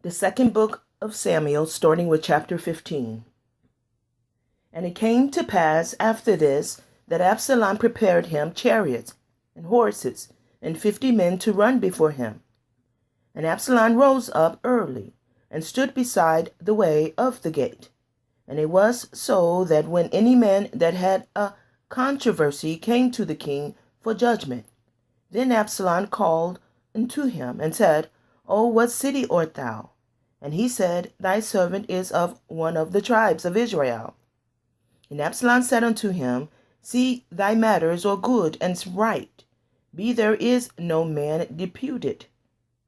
The second book of Samuel, starting with chapter 15. And it came to pass after this that Absalom prepared him chariots and horses and 50 men to run before him. And Absalom rose up early and stood beside the way of the gate. And it was so that when any man that had a controversy came to the king for judgment, then Absalom called unto him and said, O what city art thou? And he said, Thy servant is of one of the tribes of Israel. And Absalom said unto him, See, thy matters are good and right. Be there is no man deputed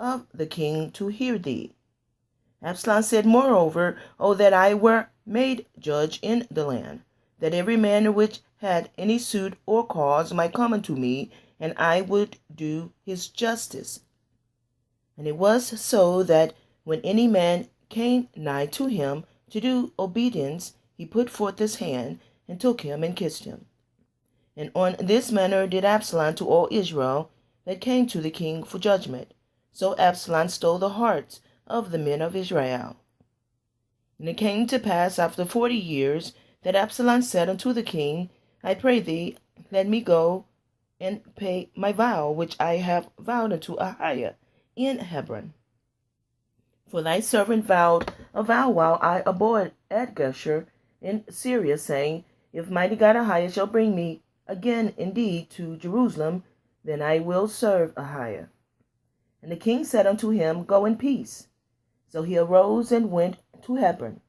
of the king to hear thee. Absalom said, Moreover, O that I were made judge in the land, that every man which had any suit or cause might come unto me, and I would do his justice. And it was so that when any man came nigh to him to do obedience, he put forth his hand, and took him, and kissed him. And on this manner did Absalom to all Israel that came to the king for judgment. So Absalom stole the hearts of the men of Israel. And it came to pass after 40 years that Absalom said unto the king, I pray thee, let me go and pay my vow which I have vowed unto Ahiah in Hebron. For thy servant vowed a vow while I abode at Geshur in Syria, saying, If Mighty God AHAYAH shall bring me again indeed to Jerusalem, then I will serve Ahiah. And the king said unto him, Go in peace. So he arose and went to Hebron.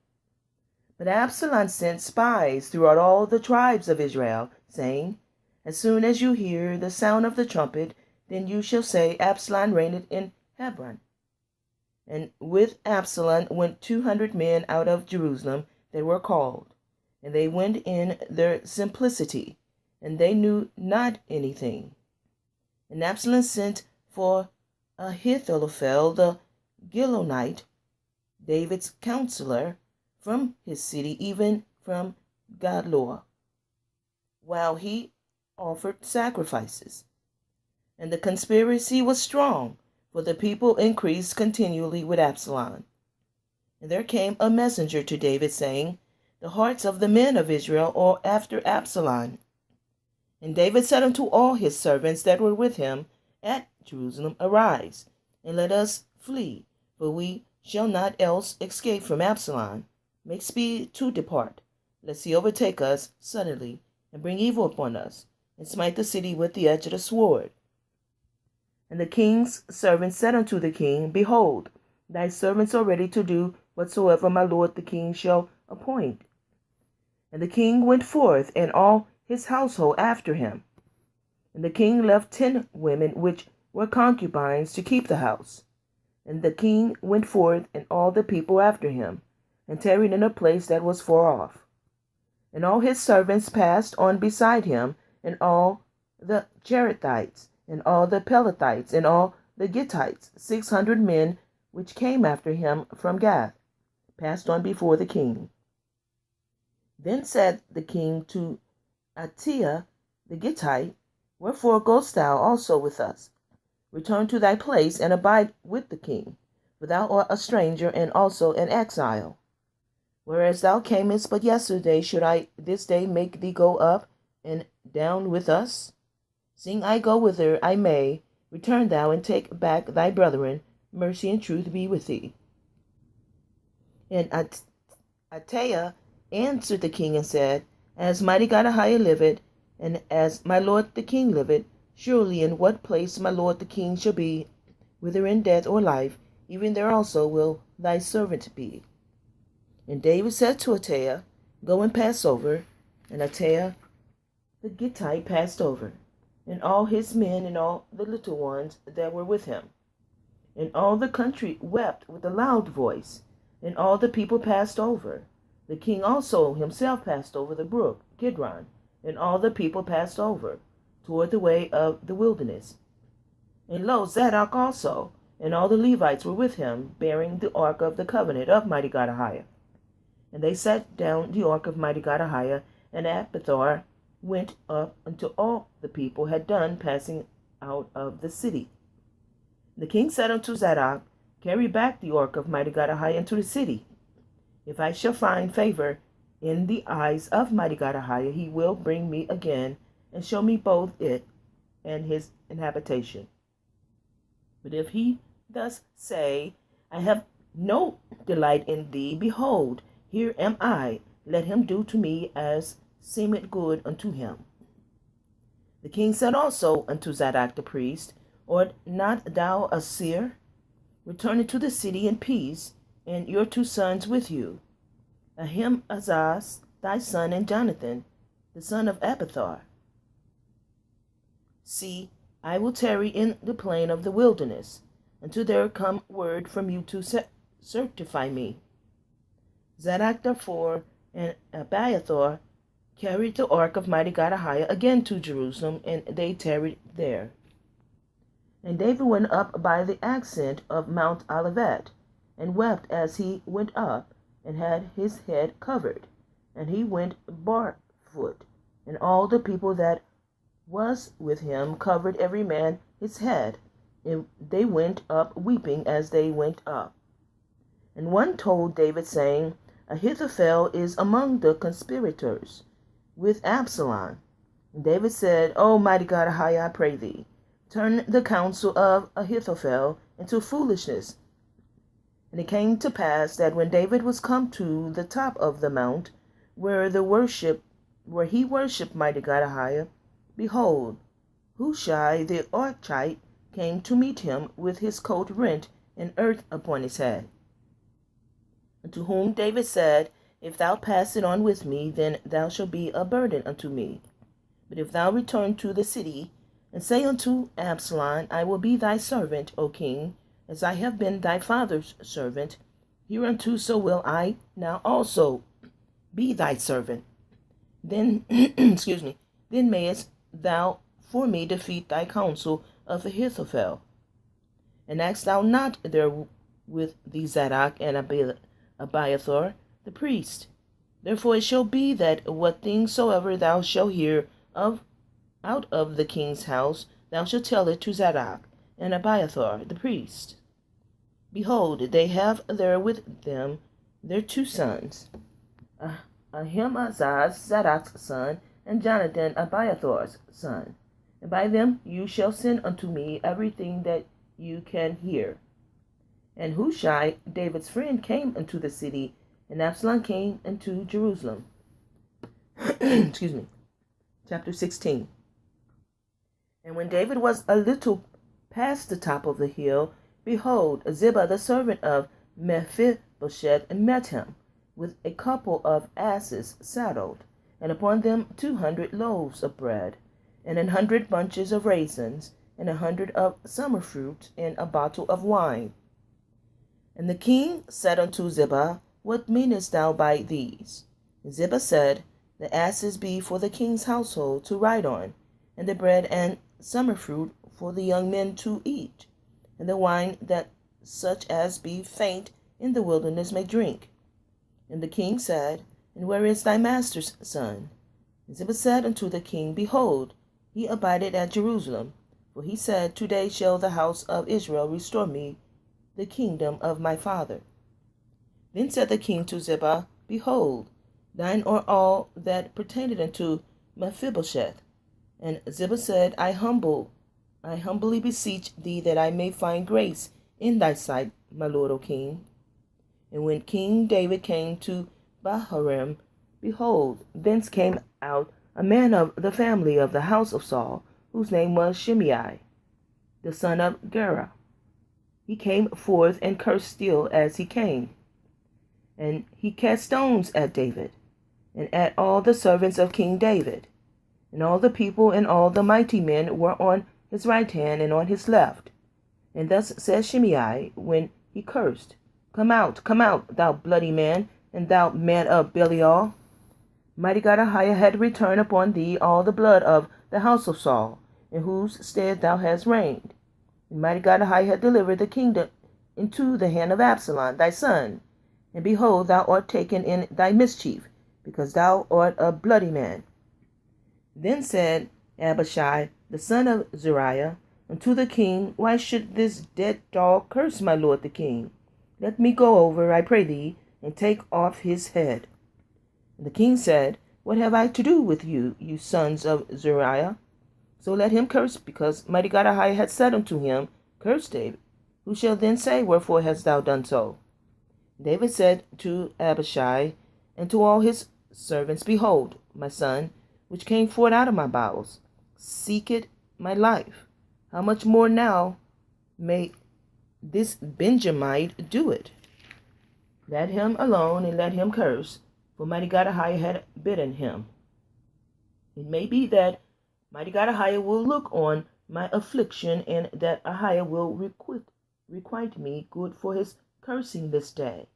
But Absalom sent spies throughout all the tribes of Israel, saying, As soon as you hear the sound of the trumpet, then you shall say, Absalom reigneth in Hebron. And with Absalom went 200 men out of Jerusalem that were called, and they went in their simplicity, and they knew not anything. And Absalom sent for Ahithophel the Gilonite, David's counselor, from his city, even from Gadlor, while he offered sacrifices. And the conspiracy was strong, for the people increased continually with Absalom. And there came a messenger to David, saying, The hearts of the men of Israel are after Absalom. And David said unto all his servants that were with him at Jerusalem, Arise, and let us flee, for we shall not else escape from Absalom. Make speed to depart, lest he overtake us suddenly, and bring evil upon us, and smite the city with the edge of the sword. And the king's servants said unto the king, Behold, thy servants are ready to do whatsoever my lord the king shall appoint. And the king went forth, and all his household after him. And the king left 10 women which were concubines to keep the house. And the king went forth, and all the people after him, and tarried in a place that was far off. And all his servants passed on beside him, and all the Cherethites, and all the Pelethites, and all the Gittites, 600 men which came after him from Gath, passed on before the king. Then said the king to Attiah the Gittite, Wherefore goest thou also with us? Return to thy place, and abide with the king, for thou art a stranger, and also an exile. Whereas thou camest but yesterday, should I this day make thee go up and down with us? Seeing I go whither I may, return thou and take back thy brethren. Mercy and truth be with thee. And Attiah answered the king and said, As Mighty God AHAYAH liveth, and as my lord the king liveth, surely in what place my lord the king shall be, whether in death or life, even there also will thy servant be. And David said to Attiah, Go and pass over. And Attiah the Gittite passed over, and all his men, and all the little ones that were with him. And all the country wept with a loud voice, and all the people passed over. The king also himself passed over the brook Kidron, and all the people passed over, toward the way of the wilderness. And lo, Zadok also, and all the Levites were with him, bearing the ark of the covenant of Mighty God AHAYAH. And they set down the ark of Mighty God AHAYAH, and Abiathar went up until all the people had done passing out of the city. The king said unto Zadok, carry back the ark of Mighty God AHAYAH into the city. If I shall find favor in the eyes of Mighty God AHAYAH, he will bring me again and show me both it and his habitation. But if he thus say, I have no delight in thee, behold, here am I, let him do to me as seemeth good unto him. The king said also unto Zadok the priest, Art not thou a seer? Return into the city in peace, and your 2 sons with you, Ahimaaz thy son, and Jonathan the son of Abiathar. See, I will tarry in the plain of the wilderness, until there come word from you to certify me. Zadok therefore and Abiathar carried the ark of Mighty God AHAYAH again to Jerusalem, and they tarried there. And David went up by the ascent of Mount Olivet, and wept as he went up, and had his head covered. And he went barefoot, and all the people that was with him covered every man his head. And they went up weeping as they went up. And one told David, saying, Ahithophel is among the conspirators with Absalom. And David said, O mighty God AHAYAH, I pray thee, turn the counsel of Ahithophel into foolishness. And it came to pass that when David was come to the top of the mount, where he worshipped Mighty God AHAYAH, behold, Hushai the Archite came to meet him with his coat rent and earth upon his head. Unto whom David said, If thou pass it on with me, then thou shalt be a burden unto me. But if thou return to the city, and say unto Absalom, I will be thy servant, O king, as I have been thy father's servant, hereunto so will I now also be thy servant. Then, then mayest thou for me defeat thy counsel of Ahithophel. And ask thou not there with thee Zadok and Abiathar the priest. Therefore it shall be that what things soever thou shalt hear of out of the king's house, thou shalt tell it to Zadok and Abiathar the priest. Behold, they have there with them their 2 sons, Ahimaaz Zadok's son, and Jonathan Abiathar's son. And by them you shall send unto me everything that you can hear. And Hushai, David's friend, came into the city, and Absalom came into Jerusalem. Chapter 16. And when David was a little past the top of the hill, behold, Ziba the servant of Mephibosheth met him, with a couple of asses saddled, and upon them 200 loaves of bread, and 100 bunches of raisins, and 100 of summer fruit, and a bottle of wine. And the king said unto Ziba, What meanest thou by these? And Ziba said, The asses be for the king's household to ride on, and the bread and summer fruit for the young men to eat, and the wine that such as be faint in the wilderness may drink. And the king said, And where is thy master's son? And Ziba said unto the king, Behold, he abideth at Jerusalem. For he said, Today shall the house of Israel restore me the kingdom of my father. Then said the king to Ziba, Behold, thine are all that pertained unto Mephibosheth. And Ziba said, I humbly beseech thee that I may find grace in thy sight, my lord, O king. And when King David came to Bahurim, behold, thence came out a man of the family of the house of Saul, whose name was Shimei, the son of Gera. He came forth and cursed still as he came. And he cast stones at David, and at all the servants of King David. And all the people and all the mighty men were on his right hand and on his left. And thus said Shimei when he cursed, come out, thou bloody man, and thou man of Belial. Mighty God AHAYAH had returned upon thee all the blood of the house of Saul, in whose stead thou hast reigned. And Mighty God AHAYAH had delivered the kingdom into the hand of Absalom thy son. And behold, thou art taken in thy mischief, because thou art a bloody man. Then said Abishai, the son of Zeruiah, unto the king, Why should this dead dog curse my lord the king? Let me go over, I pray thee, and take off his head. And the king said, What have I to do with you, you sons of Zeruiah? So let him curse, because Mighty God AHAYAH had said unto him, Curse David. Who shall then say, Wherefore hast thou done so? David said to Abishai and to all his servants, Behold, my son, which came forth out of my bowels, seeketh my life. How much more now may this Benjamite do it? Let him alone, and let him curse, for Mighty God AHAYAH had bidden him. It may be that Mighty God AHAYAH will look on my affliction, and that AHAYAH will requite me good for his cursing this day.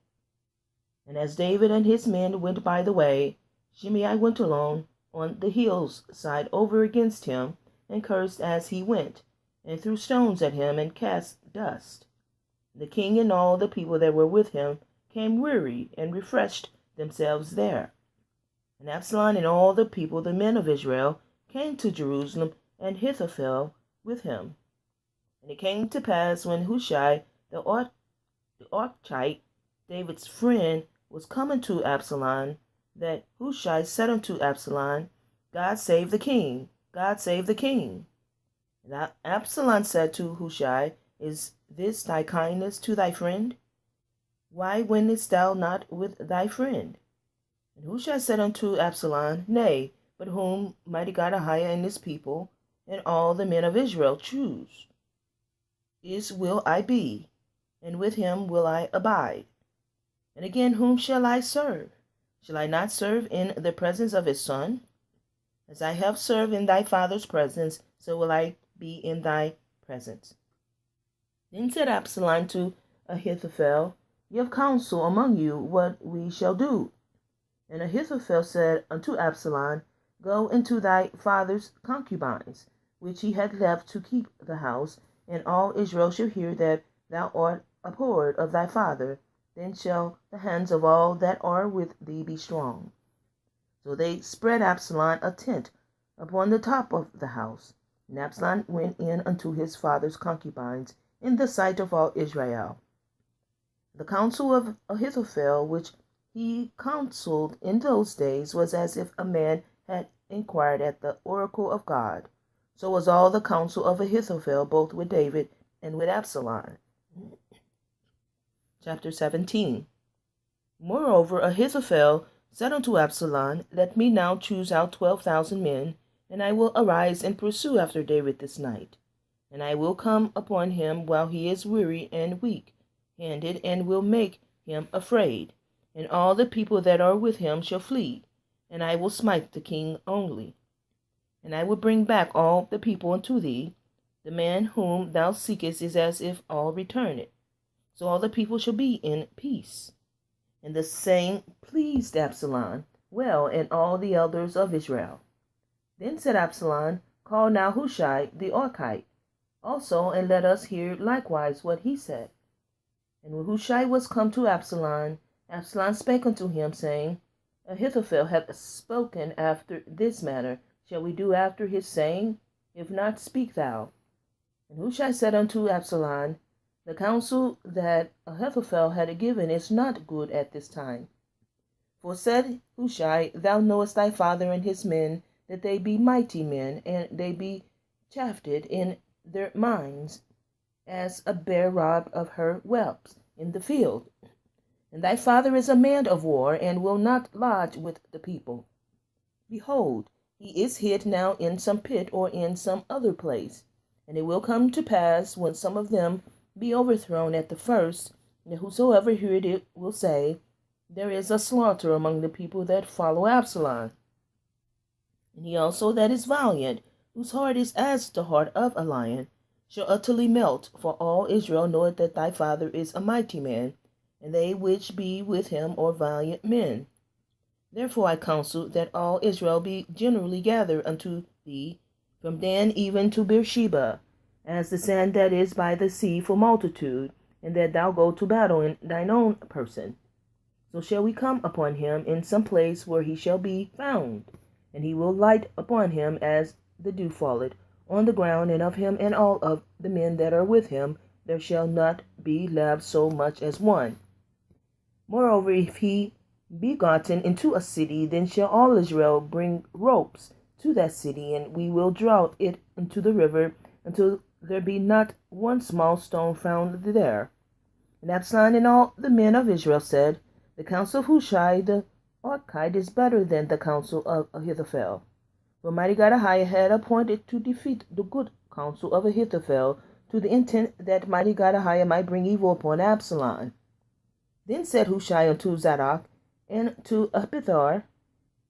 And as David and his men went by the way, Shimei went along on the hill's side over against him, and cursed as he went, and threw stones at him, and cast dust. The king and all the people that were with him came weary, and refreshed themselves there. And Absalom and all the people, the men of Israel, came to Jerusalem, and Ahithophel with him. And it came to pass, when Hushai the Archite, David's friend, was coming to Absalom, that Hushai said unto Absalom, God save the king, God save the king. And Absalom said to Hushai, Is this thy kindness to thy friend? Why wentest thou not with thy friend? And Hushai said unto Absalom, Nay, but whom Mighty God AHAYAH and his people, and all the men of Israel choose, will I be, and with him will I abide. And again, whom shall I serve? Shall I not serve in the presence of his son? As I have served in thy father's presence, so will I be in thy presence. Then said Absalom to Ahithophel, Give counsel among you what we shall do. And Ahithophel said unto Absalom, Go into thy father's concubines, which he had left to keep the house, and all Israel shall hear that thou art abhorred of thy father. Then shall the hands of all that are with thee be strong. So they spread Absalom a tent upon the top of the house. And Absalom went in unto his father's concubines in the sight of all Israel. The counsel of Ahithophel, which he counseled in those days, was as if a man had inquired at the oracle of God. So was all the counsel of Ahithophel, both with David and with Absalom. Chapter 17. Moreover, Ahithophel said unto Absalom, Let me now choose out 12,000 men, and I will arise and pursue after David this night. And I will come upon him while he is weary and weak-handed, and will make him afraid. And all the people that are with him shall flee, and I will smite the king only. And I will bring back all the people unto thee. The man whom thou seekest is as if all returned. So all the people shall be in peace. And the saying pleased Absalom well, and all the elders of Israel. Then said Absalom, Call now Hushai the Archite also, and let us hear likewise what he said. And when Hushai was come to Absalom, Absalom spake unto him, saying, Ahithophel hath spoken after this manner. Shall we do after his saying? If not, speak thou. And Hushai said unto Absalom, The counsel that Ahithophel had given is not good at this time. For said Hushai, Thou knowest thy father and his men, that they be mighty men, and they be chafed in their minds, as a bear robbed of her whelps in the field. And thy father is a man of war, and will not lodge with the people. Behold, he is hid now in some pit, or in some other place. And it will come to pass, when some of them be overthrown at the first, that whosoever heareth it will say, There is a slaughter among the people that follow Absalom. And he also that is valiant, whose heart is as the heart of a lion, shall utterly melt, for all Israel knoweth that thy father is a mighty man, and they which be with him are valiant men. Therefore I counsel that all Israel be generally gathered unto thee, from Dan even to Beersheba, as the sand that is by the sea for multitude, and that thou go to battle in thine own person. So shall we come upon him in some place where he shall be found, and he will light upon him as the dew falleth, on the ground, and of him and all of the men that are with him there shall not be left so much as one. Moreover, if he be gotten into a city, then shall all Israel bring ropes to that city, and we will draw it into the river until there be not one small stone found there. And Absalom and all the men of Israel said, The counsel of Hushai the Archite is better than the counsel of Ahithophel. For Mighty God AHAYAH had appointed to defeat the good counsel of Ahithophel, to the intent that Mighty God AHAYAH might bring evil upon Absalom. Then said Hushai unto Zadok and to Abithar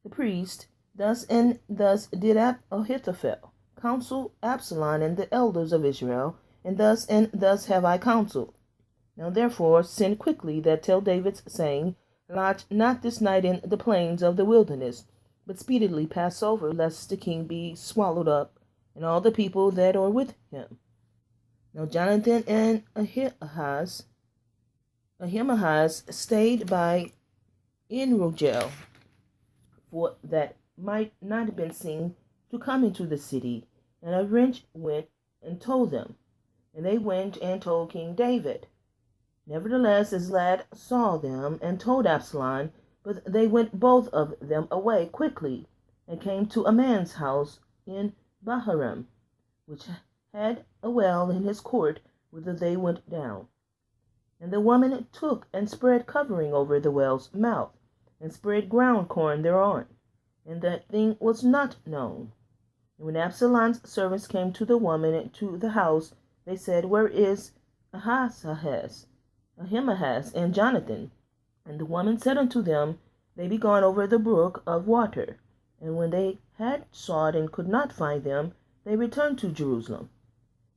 the priest, Thus and thus did Ahithophel counsel Absalom and the elders of Israel, and thus have I counseled. Now therefore send quickly that tell David, saying, Lodge not this night in the plains of the wilderness, but speedily pass over, lest the king be swallowed up, and all the people that are with him. Now Jonathan and Ahimaaz stayed by Enrogel, for that might not have been seen to come into the city. And a wrench went and told them, and they went and told King David. Nevertheless, his lad saw them and told Absalom, but they went both of them away quickly, and came to a man's house in Bahurim, which had a well in his court, whither they went down. And the woman took and spread covering over the well's mouth, and spread ground corn thereon, and that thing was not known. And when Absalom's servants came to the woman to the house, they said, Where is Ahimaaz and Jonathan? And the woman said unto them, They be gone over the brook of water. And when they had sought and could not find them, they returned to Jerusalem.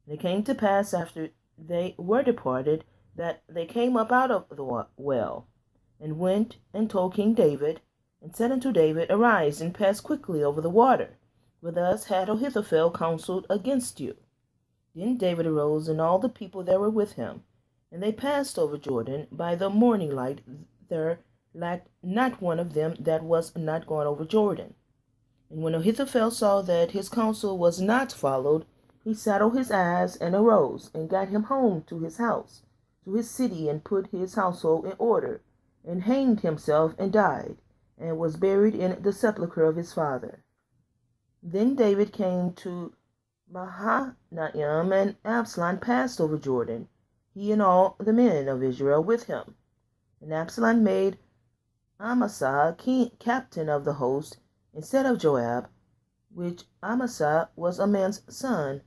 And it came to pass, after they were departed, that they came up out of the well, and went and told King David, and said unto David, Arise, and pass quickly over the water, for thus had Ahithophel counseled against you. Then David arose, and all the people that were with him, and they passed over Jordan by the morning light. There lacked not one of them that was not gone over Jordan. And when Ahithophel saw that his counsel was not followed, he saddled his ass, and arose, and got him home to his house, to his city, and put his household in order, and hanged himself, and died, and was buried in the sepulchre of his father. Then David came to Mahanaim, and Absalom passed over Jordan, he and all the men of Israel with him. And Absalom made Amasa captain of the host, instead of Joab, which Amasa was a man's son,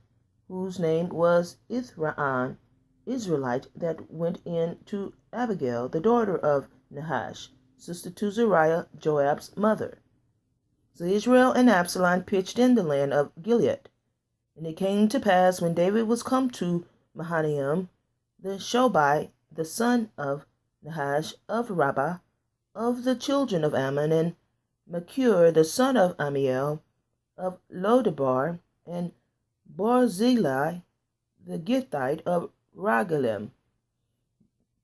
whose name was Ithran, Israelite, that went in to Abigail, the daughter of Nahash, sister to Zeruiah, Joab's mother. So Israel and Absalom pitched in the land of Gilead. And it came to pass, when David was come to Mahanaim, the Shobai, the son of Nahash of Rabbah, of the children of Ammon, and Machir, the son of Amiel, of Lodebar, and Barzillai, the Gittite of Rogelim,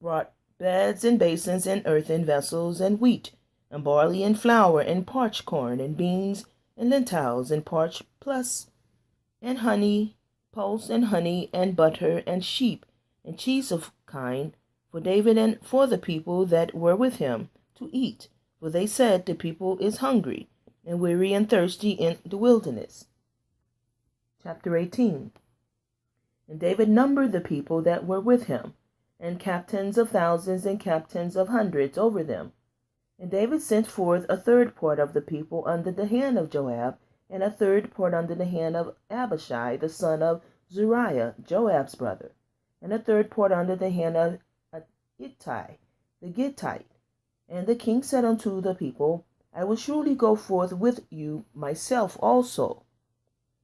brought beds and basins and earthen vessels, and wheat, and barley, and flour, and parched corn, and beans, and lentils, and parched plus, and honey, pulse, and honey, and butter, and sheep, and cheese of kine, for David and for the people that were with him, to eat. For they said, The people is hungry, and weary, and thirsty in the wilderness. Chapter 18. And David numbered the people that were with him, and captains of thousands and captains of hundreds over them. And David sent forth a third part of the people under the hand of Joab, and a third part under the hand of Abishai, the son of Zeruiah, Joab's brother, and a third part under the hand of Ittai, the Gittite. And the king said unto the people, I will surely go forth with you myself also.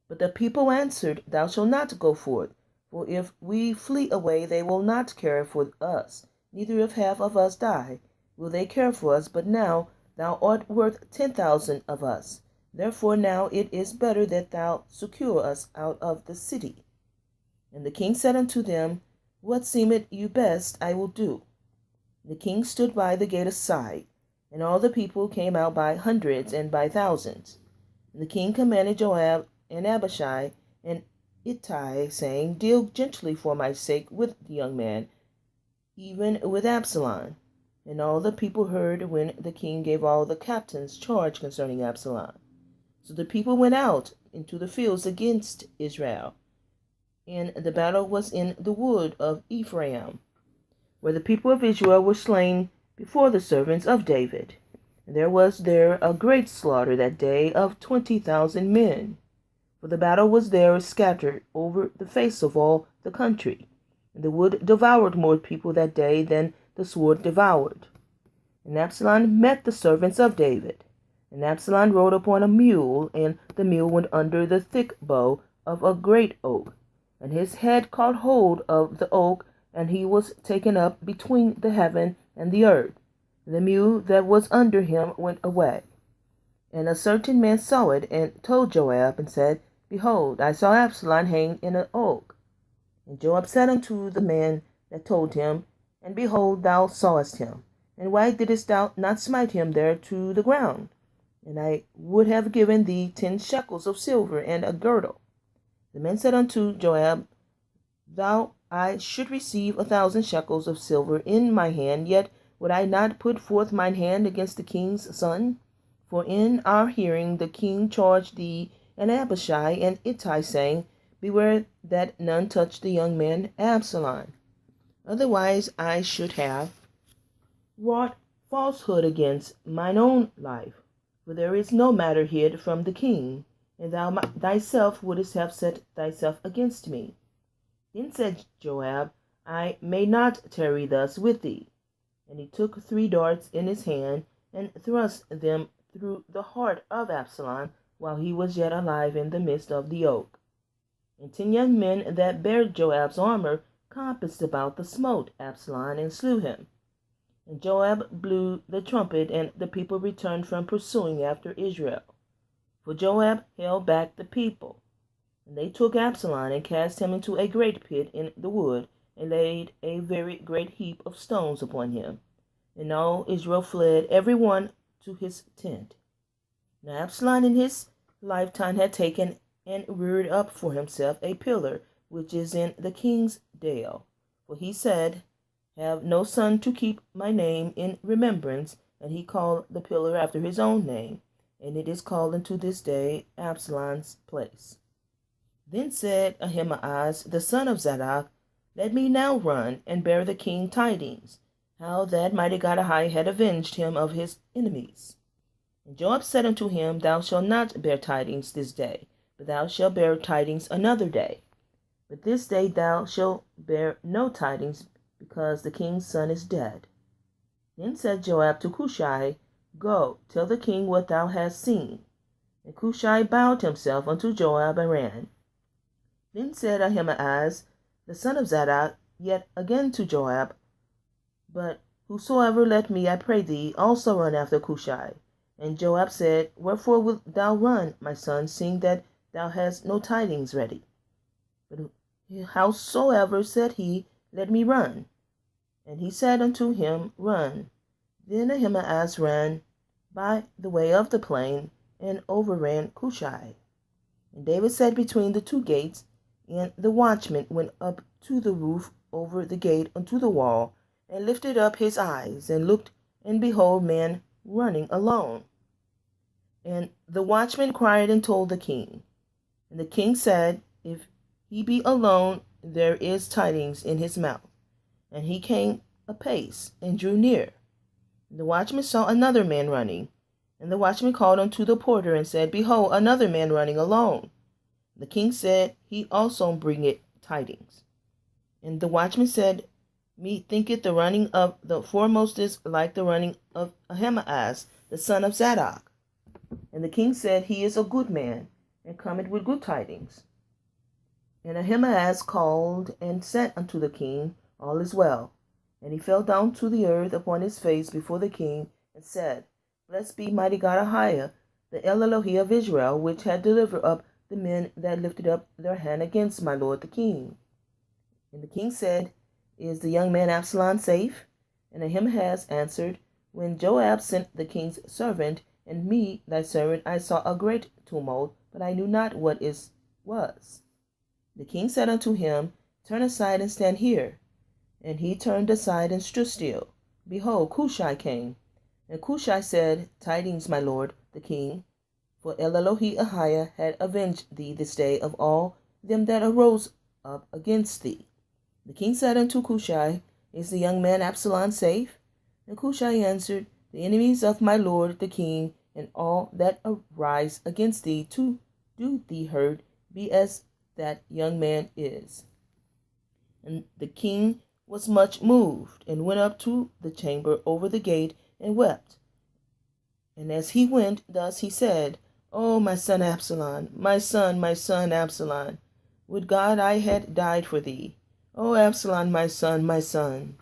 But the people answered, Thou shalt not go forth, for if we flee away, they will not care for us, neither if half of us die, will they care for us. But now thou art worth 10,000 of us. Therefore now it is better that thou secure us out of the city. And the king said unto them, What seemeth you best, I will do. The king stood by the gate aside, and all the people came out by hundreds and by thousands. And the king commanded Joab and Abishai and Ittai, saying, Deal gently for my sake with the young man, even with Absalom. And all the people heard when the king gave all the captains charge concerning Absalom. So the people went out into the fields against Israel, and the battle was in the wood of Ephraim, where the people of Israel were slain before the servants of David. And there was there a great slaughter that day of 20,000 men. For the battle was there scattered over the face of all the country. And the wood devoured more people that day than the sword devoured. And Absalom met the servants of David. And Absalom rode upon a mule, and the mule went under the thick bough of a great oak. And his head caught hold of the oak, and he was taken up between the heaven and the earth. And the mule that was under him went away. And a certain man saw it, and told Joab, and said, Behold, I saw Absalom hanged in an oak. And Joab said unto the man that told him, And behold, thou sawest him. And why didst thou not smite him there to the ground? And I would have given thee 10 shekels of silver and a girdle. The man said unto Joab, Though I should receive 1,000 shekels of silver in my hand, yet would I not put forth mine hand against the king's son? For in our hearing the king charged thee and Abishai and Ittai, saying, Beware that none touch the young man Absalom. Otherwise I should have wrought falsehood against mine own life. For there is no matter hid from the king, and thou thyself wouldst have set thyself against me. Then said Joab, I may not tarry thus with thee. And he took 3 darts in his hand, and thrust them through the heart of Absalom, while he was yet alive in the midst of the oak. And 10 young men that bare Joab's armor compassed about the smote Absalom, and slew him. And Joab blew the trumpet, and the people returned from pursuing after Israel. For Joab held back the people. And they took Absalom, and cast him into a great pit in the wood, and laid a very great heap of stones upon him. And all Israel fled, every one to his tent. Now Absalom in his lifetime had taken and reared up for himself a pillar, which is in the king's dale. For he said, Have no son to keep my name in remembrance. And he called the pillar after his own name, and it is called unto this day Absalom's place. Then said Ahimaaz the son of Zadok, Let me now run and bear the king tidings, how that mighty God AHAYAH had avenged him of his enemies. And Joab said unto him, Thou shalt not bear tidings this day, but thou shalt bear tidings another day. But this day thou shalt bear no tidings, because the king's son is dead. Then said Joab to Cushai, Go, tell the king what thou hast seen. And Cushai bowed himself unto Joab and ran. Then said Ahimaaz the son of Zadok yet again to Joab, But whosoever let me, I pray thee, also run after Cushai. And Joab said, Wherefore wilt thou run, my son, seeing that thou hast no tidings ready? But howsoever, said he, let me run. And he said unto him, Run. Then Ahimaaz ran by the way of the plain, and overran Cushai. And David sat between the 2 gates, and the watchman went up to the roof over the gate unto the wall, and lifted up his eyes, and looked, and behold, man running alone. And the watchman cried and told the king. And the king said, If he be alone, there is tidings in his mouth. And he came apace, and drew near. And the watchman saw another man running. And the watchman called unto the porter, and said, Behold, another man running alone. The king said, He also bringeth tidings. And the watchman said, Me thinketh the running of the foremost is like the running of Ahimaaz, the son of Zadok. And the king said, He is a good man, and cometh with good tidings. And Ahimaaz called and said unto the king, All is well. And he fell down to the earth upon his face before the king, and said, Blessed be mighty God AHAYAH, the El Elohi of Israel, which had delivered up the men that lifted up their hand against my lord the king. And the king said, Is the young man Absalom safe? And Ahimaaz answered, When Joab sent the king's servant, and me, thy servant, I saw a great tumult, but I knew not what it was. The king said unto him, Turn aside and stand here. And he turned aside and stood still. Behold, Cushai came. And Cushai said, Tidings, my lord, the king, for Elohi Ahiah had avenged thee this day of all them that arose up against thee. The king said unto Cushai, Is the young man Absalom safe? And Cushai answered, The enemies of my lord the king, and all that arise against thee to do thee hurt, be as that young man is. And the king was much moved, and went up to the chamber over the gate, and wept. And as he went, thus he said, O my son Absalom, my son Absalom, would God I had died for thee. O Absalom, my son, my son.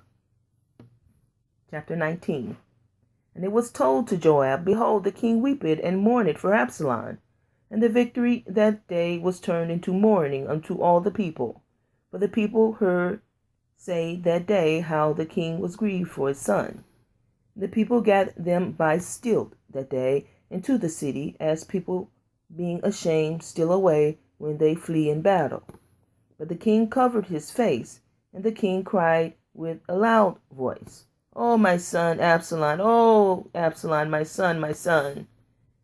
Chapter 19. And it was told to Joab, Behold, the king weepeth and mourneth for Absalom. And the victory that day was turned into mourning unto all the people. For the people heard say that day how the king was grieved for his son. The people gathered them by stealth that day into the city, as people being ashamed steal away when they flee in battle. But the king covered his face, and the king cried with a loud voice, O my son Absalom, O Absalom, my son, my son.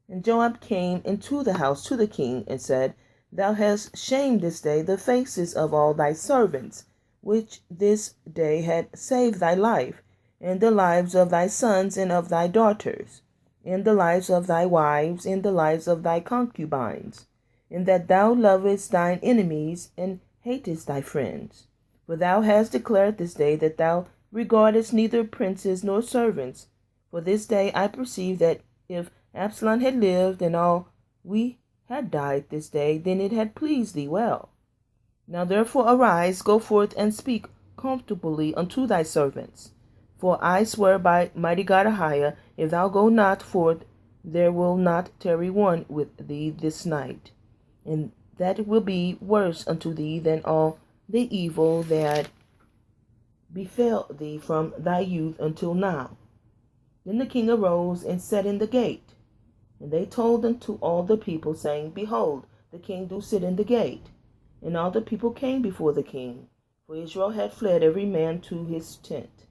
And Joab came into the house to the king, and said, Thou hast shamed this day the faces of all thy servants, which this day had saved thy life, and the lives of thy sons and of thy daughters, and the lives of thy wives, and the lives of thy concubines, in that thou lovest thine enemies, and hatest thy friends. For thou hast declared this day that thou regardest neither princes nor servants. For this day I perceive that if Absalom had lived, and all we had died this day, then it had pleased thee well. Now therefore arise, go forth, and speak comfortably unto thy servants. For I swear by Mighty God AHAYAH, if thou go not forth, there will not tarry one with thee this night. And that will be worse unto thee than all the evil that befell thee from thy youth until now. Then the king arose and sat in the gate. And they told unto all the people, saying, Behold, the king do sit in the gate. And all the people came before the king, for Israel had fled every man to his tent.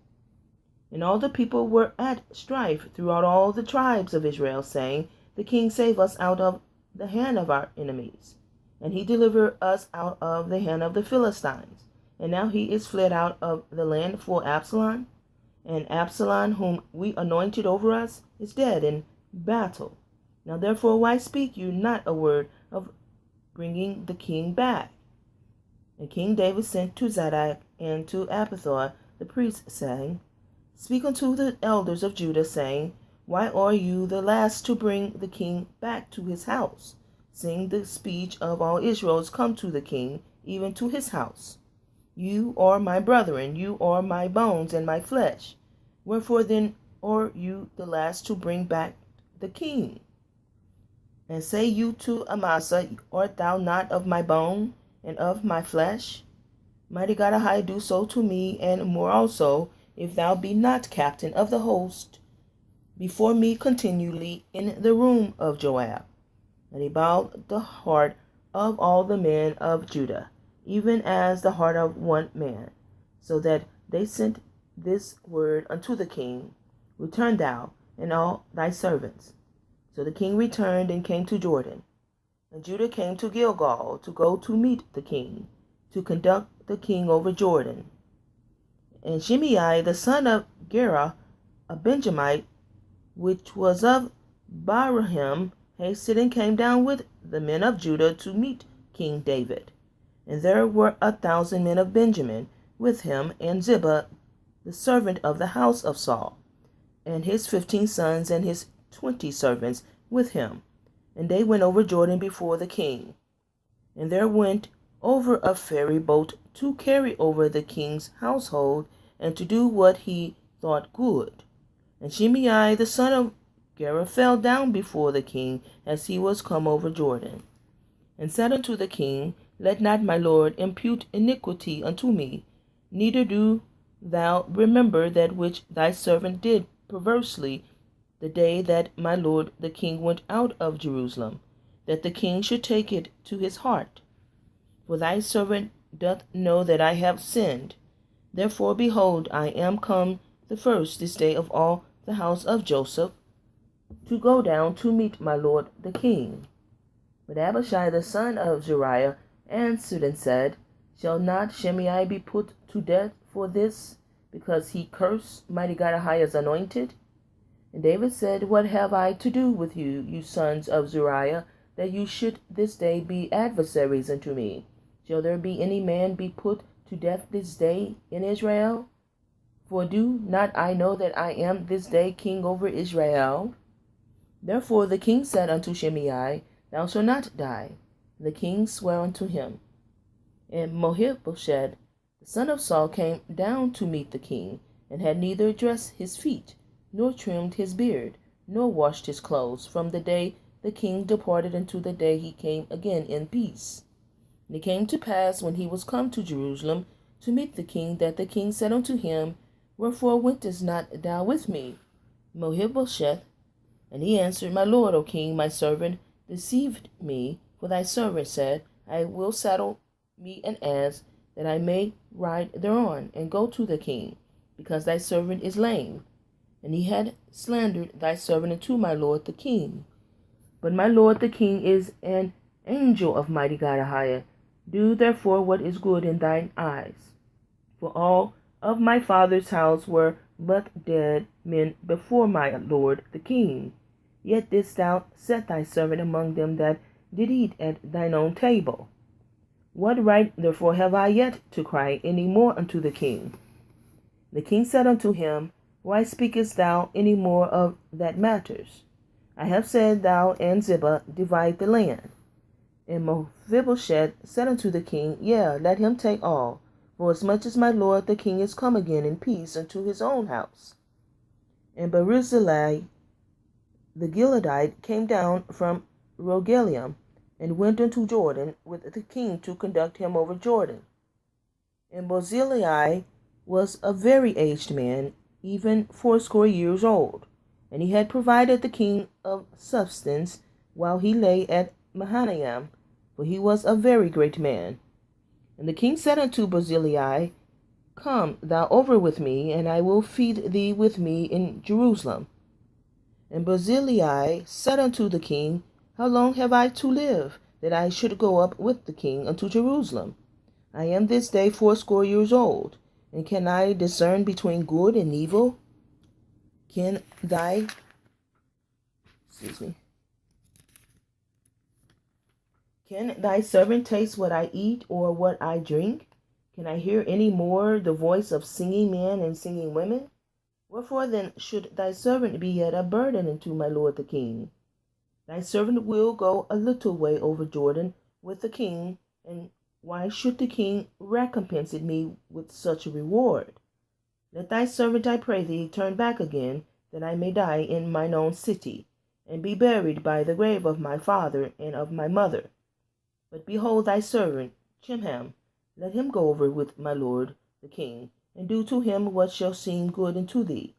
And all the people were at strife throughout all the tribes of Israel, saying, The king save us out of the hand of our enemies. And he delivered us out of the hand of the Philistines. And now he is fled out of the land for Absalom. And Absalom, whom we anointed over us, is dead in battle. Now therefore why speak you not a word of bringing the king back? And King David sent to Zadok and to Abiathar the priest, saying, Speak unto the elders of Judah, saying, Why are you the last to bring the king back to his house? Seeing the speech of all Israel is come to the king, even to his house. You are my brethren, you are my bones and my flesh. Wherefore then are you the last to bring back the king? And say you to Amasa, Art thou not of my bone and of my flesh? Mighty God AHAYAH, do so to me, and more also, if thou be not captain of the host before me continually in the room of Joab. And he bowed the heart of all the men of Judah, even as the heart of one man, so that they sent this word unto the king, Return thou and all thy servants. So the king returned and came to Jordan. And Judah came to Gilgal to go to meet the king, to conduct the king over Jordan. And Shimei the son of Gera, a Benjamite, which was of Barahem, hasted and came down with the men of Judah to meet King David. And there were 1,000 men of Benjamin with him, and Ziba, the servant of the house of Saul, and his 15 sons and his 20 servants with him. And they went over Jordan before the king. And there went over a ferry boat to carry over the king's household, and to do what he thought good. And Shimei the son of Gera fell down before the king as he was come over Jordan, and said unto the king, Let not my lord impute iniquity unto me, neither do thou remember that which thy servant did perversely the day that my lord the king went out of Jerusalem, that the king should take it to his heart. For thy servant doth know that I have sinned. Therefore, behold, I am come the first this day of all the house of Joseph, to go down to meet my lord the king. But Abishai the son of Zeruiah answered and said, Shall not Shimei be put to death for this, because he cursed Mighty God AHAYAH's anointed? And David said, What have I to do with you, you sons of Zeruiah, that you should this day be adversaries unto me? Shall there be any man be put to death this day in Israel? For do not I know that I am this day king over Israel? Therefore the king said unto Shimei, Thou shalt not die. And the king sware unto him. And Mephibosheth, the son of Saul, came down to meet the king, and had neither dressed his feet, nor trimmed his beard, nor washed his clothes, from the day the king departed unto the day he came again in peace. And it came to pass, when he was come to Jerusalem to meet the king, that the king said unto him, Wherefore wentest not thou with me, Mephibosheth? And he answered, My lord, O king, my servant deceived me, for thy servant said, I will saddle me an ass, that I may ride thereon, and go to the king, because thy servant is lame. And he had slandered thy servant unto my lord the king. But my lord the king is an angel of Mighty God AHAYAH. Do therefore what is good in thine eyes. For all of my father's house were but dead men before my lord the king. Yet didst thou set thy servant among them that did eat at thine own table. What right therefore have I yet to cry any more unto the king? The king said unto him, Why speakest thou any more of that matters? I have said, Thou and Ziba divide the land. And Mephibosheth said unto the king, Yea, let him take all, for as much as my lord the king is come again in peace unto his own house. And Barzillai the Gileadite came down from Rogelim, and went unto Jordan with the king to conduct him over Jordan. And Barzillai was a very aged man, even 80 years old, and he had provided the king of substance while he lay at Mahanaim, for he was a very great man. And the king said unto Barzillai, Come thou over with me, and I will feed thee with me in Jerusalem. And Barzillai said unto the king, How long have I to live, that I should go up with the king unto Jerusalem? I am this day 80 years old, and can I discern between good and evil? Can thy servant taste what I eat, or what I drink? Can I hear any more the voice of singing men and singing women? Wherefore then should thy servant be yet a burden unto my lord the king? Thy servant will go a little way over Jordan with the king, and why should the king recompense me with such a reward? Let thy servant, I pray thee, turn back again, that I may die in mine own city, and be buried by the grave of my father and of my mother. But behold thy servant Chimham, let him go over with my lord the king, and do to him what shall seem good unto thee.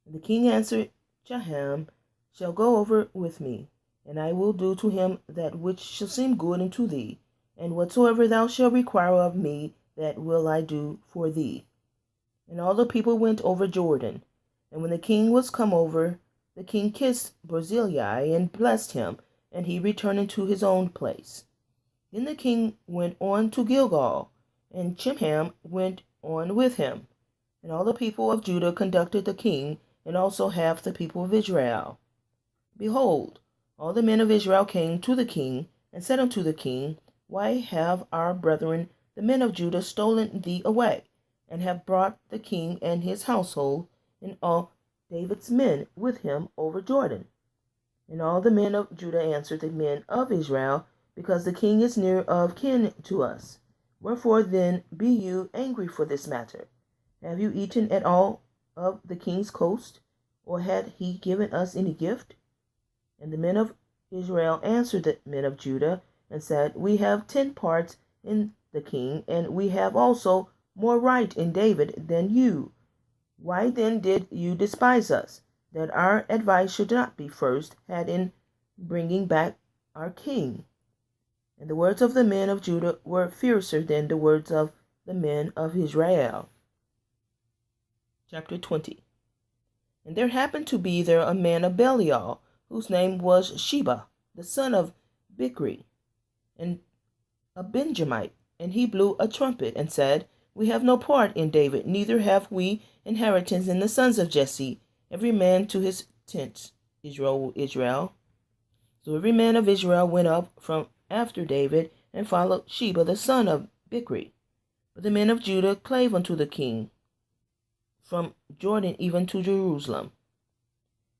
And the king answered, Chimham shall go over with me, and I will do to him that which shall seem good unto thee, and whatsoever thou shalt require of me, that will I do for thee. And all the people went over Jordan. And when the king was come over, the king kissed Barzillai and blessed him, and he returned into his own place. Then the king went on to Gilgal, and Chimham went on with him. And all the people of Judah conducted the king, and also half the people of Israel. Behold, all the men of Israel came to the king, and said unto the king, Why have our brethren, the men of Judah, stolen thee away, and have brought the king and his household, and all David's men with him over Jordan? And all the men of Judah answered the men of Israel, Because the king is near of kin to us. Wherefore then be you angry for this matter? Have you eaten at all of the king's coast, or had he given us any gift? And the men of Israel answered the men of Judah, and said, We have 10 parts in the king, and we have also more right in David than you. Why then did you despise us, that our advice should not be first had in bringing back our king? And the words of the men of Judah were fiercer than the words of the men of Israel. Chapter 20. And there happened to be there a man of Belial, whose name was Sheba, the son of Bichri, and a Benjamite. And he blew a trumpet, and said, We have no part in David, neither have we inheritance in the sons of Jesse, every man to his tent. Israel. So every man of Israel went up from after David, and followed Sheba the son of Bichri. But the men of Judah clave unto the king, from Jordan even to Jerusalem.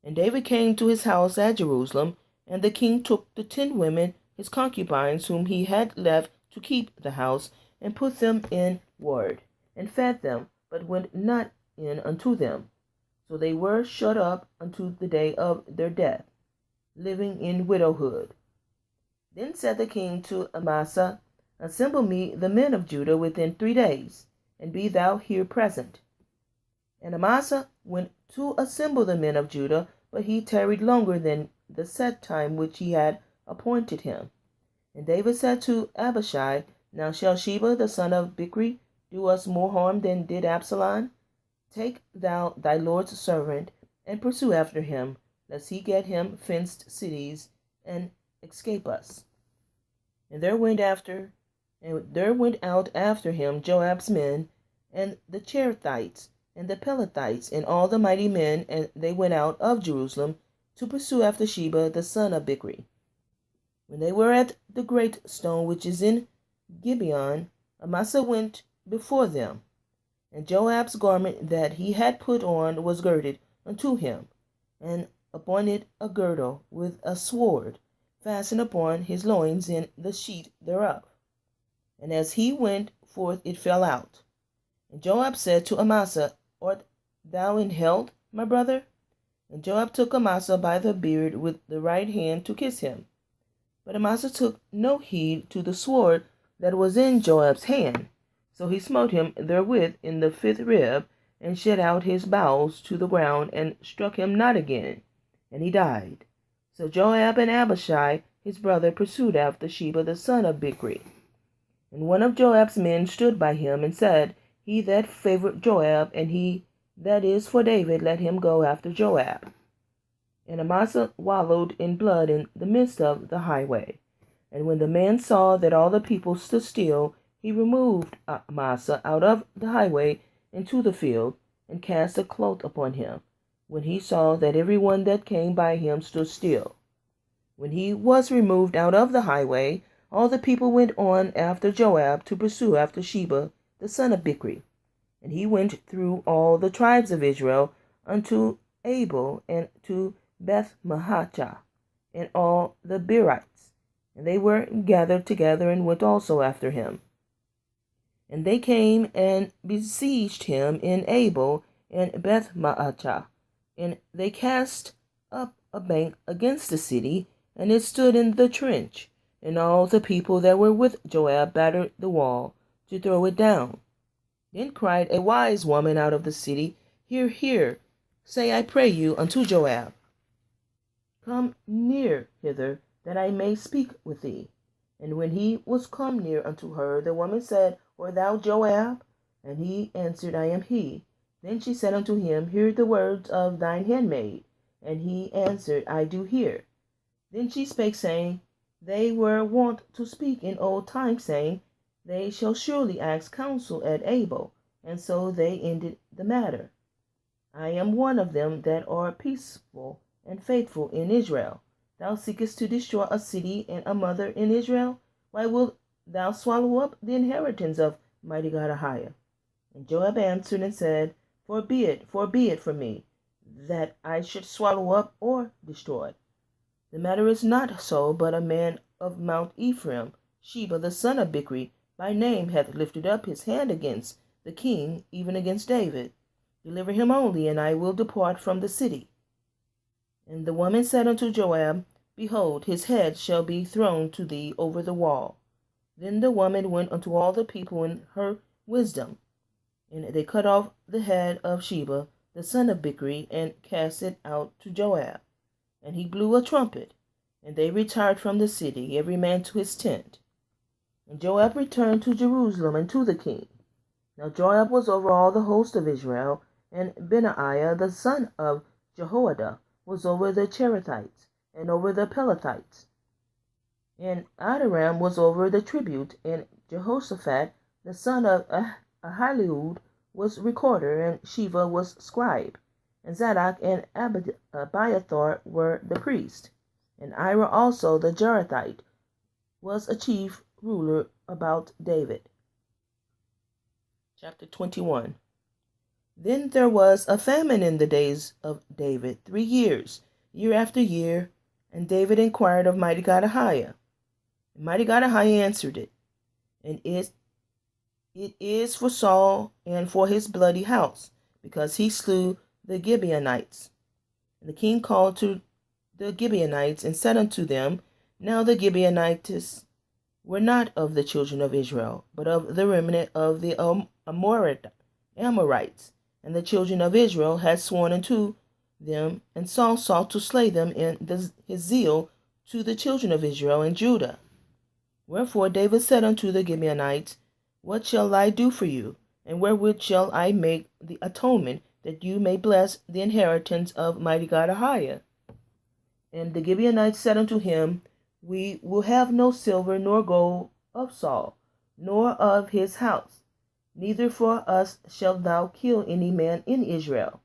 And David came to his house at Jerusalem, and the king took the 10 women, his concubines, whom he had left to keep the house, and put them in ward, and fed them, but went not in unto them. So they were shut up unto the day of their death, living in widowhood. Then said the king to Amasa, Assemble me the men of Judah within 3 days, and be thou here present. And Amasa went to assemble the men of Judah, but he tarried longer than the set time which he had appointed him. And David said to Abishai, Now shall Sheba the son of Bichri do us more harm than did Absalom? Take thou thy lord's servant, and pursue after him, lest he get him fenced cities, and escape us. And there went out after him Joab's men, and the Cherethites, and the Pelethites, and all the mighty men, and they went out of Jerusalem to pursue after Sheba the son of Bichri. When they were at the great stone which is in Gibeon, Amasa went before them, and Joab's garment that he had put on was girded unto him, and upon it a girdle with a sword fastened upon his loins in the sheath thereof. And as he went forth it fell out. And Joab said to Amasa, Art thou in health, my brother? And Joab took Amasa by the beard with the right hand to kiss him. But Amasa took no heed to the sword that was in Joab's hand. So he smote him therewith in the 5th rib, and shed out his bowels to the ground, and struck him not again, and he died. So Joab and Abishai his brother pursued after Sheba the son of Bichri. And one of Joab's men stood by him, and said, He that favoureth Joab, and he that is for David, let him go after Joab. And Amasa wallowed in blood in the midst of the highway. And when the man saw that all the people stood still, he removed Amasa out of the highway into the field, and cast a cloth upon him, when he saw that every one that came by him stood still. When he was removed out of the highway, all the people went on after Joab to pursue after Sheba the son of Bichri. And he went through all the tribes of Israel unto Abel, and to Beth-Mahachah, and all the Berites. And they were gathered together, and went also after him. And they came and besieged him in Abel and Beth-Maachah, and they cast up a bank against the city, and it stood in the trench. And all the people that were with Joab battered the wall to throw it down. Then cried a wise woman out of the city, Hear, hear, say, I pray you, unto Joab, Come near hither, that I may speak with thee. And when he was come near unto her, the woman said, Art thou Joab? And he answered, I am he. Then she said unto him, Hear the words of thine handmaid. And he answered, I do hear. Then she spake, saying, They were wont to speak in old times, saying, They shall surely ask counsel at Abel. And so they ended the matter. I am one of them that are peaceful and faithful in Israel. Thou seekest to destroy a city and a mother in Israel? Why wilt thou swallow up the inheritance of Mighty God AHAYAH? And Joab answered and said, Forbid it from me, that I should swallow up or destroy. The matter is not so, but a man of Mount Ephraim, Sheba the son of Bichri, by name, hath lifted up his hand against the king, even against David. Deliver him only, and I will depart from the city. And the woman said unto Joab, Behold, his head shall be thrown to thee over the wall. Then the woman went unto all the people in her wisdom, and they cut off the head of Sheba the son of Bichri, and cast it out to Joab. And he blew a trumpet, and they retired from the city, every man to his tent. And Joab returned to Jerusalem and to the king. Now Joab was over all the host of Israel, and Benaiah the son of Jehoiada was over the Cherethites, and over the Pelethites. And Adoram was over the tribute, and Jehoshaphat the son of Ahilud was recorder, and Sheva was scribe, and Zadok and Abiathar were the priest, and Ira also the Jarethite was a chief ruler about David. Chapter 21. Then there was a famine in the days of David 3 years, year after year, and David inquired of Mighty God AHAYAH. And Mighty God AHAYAH answered it, and it is for Saul and for his bloody house, because he slew the Gibeonites. And the king called to the Gibeonites and said unto them, Now the Gibeonites were not of the children of Israel, but of the remnant of the Amorites. And the children of Israel had sworn unto them, and Saul sought to slay them in his zeal to the children of Israel and Judah. Wherefore David said unto the Gibeonites, What shall I do for you? And wherewith shall I make the atonement, that you may bless the inheritance of Mighty God AHAYAH? And the Gibeonites said unto him, We will have no silver nor gold of Saul, nor of his house, neither for us shalt thou kill any man in Israel.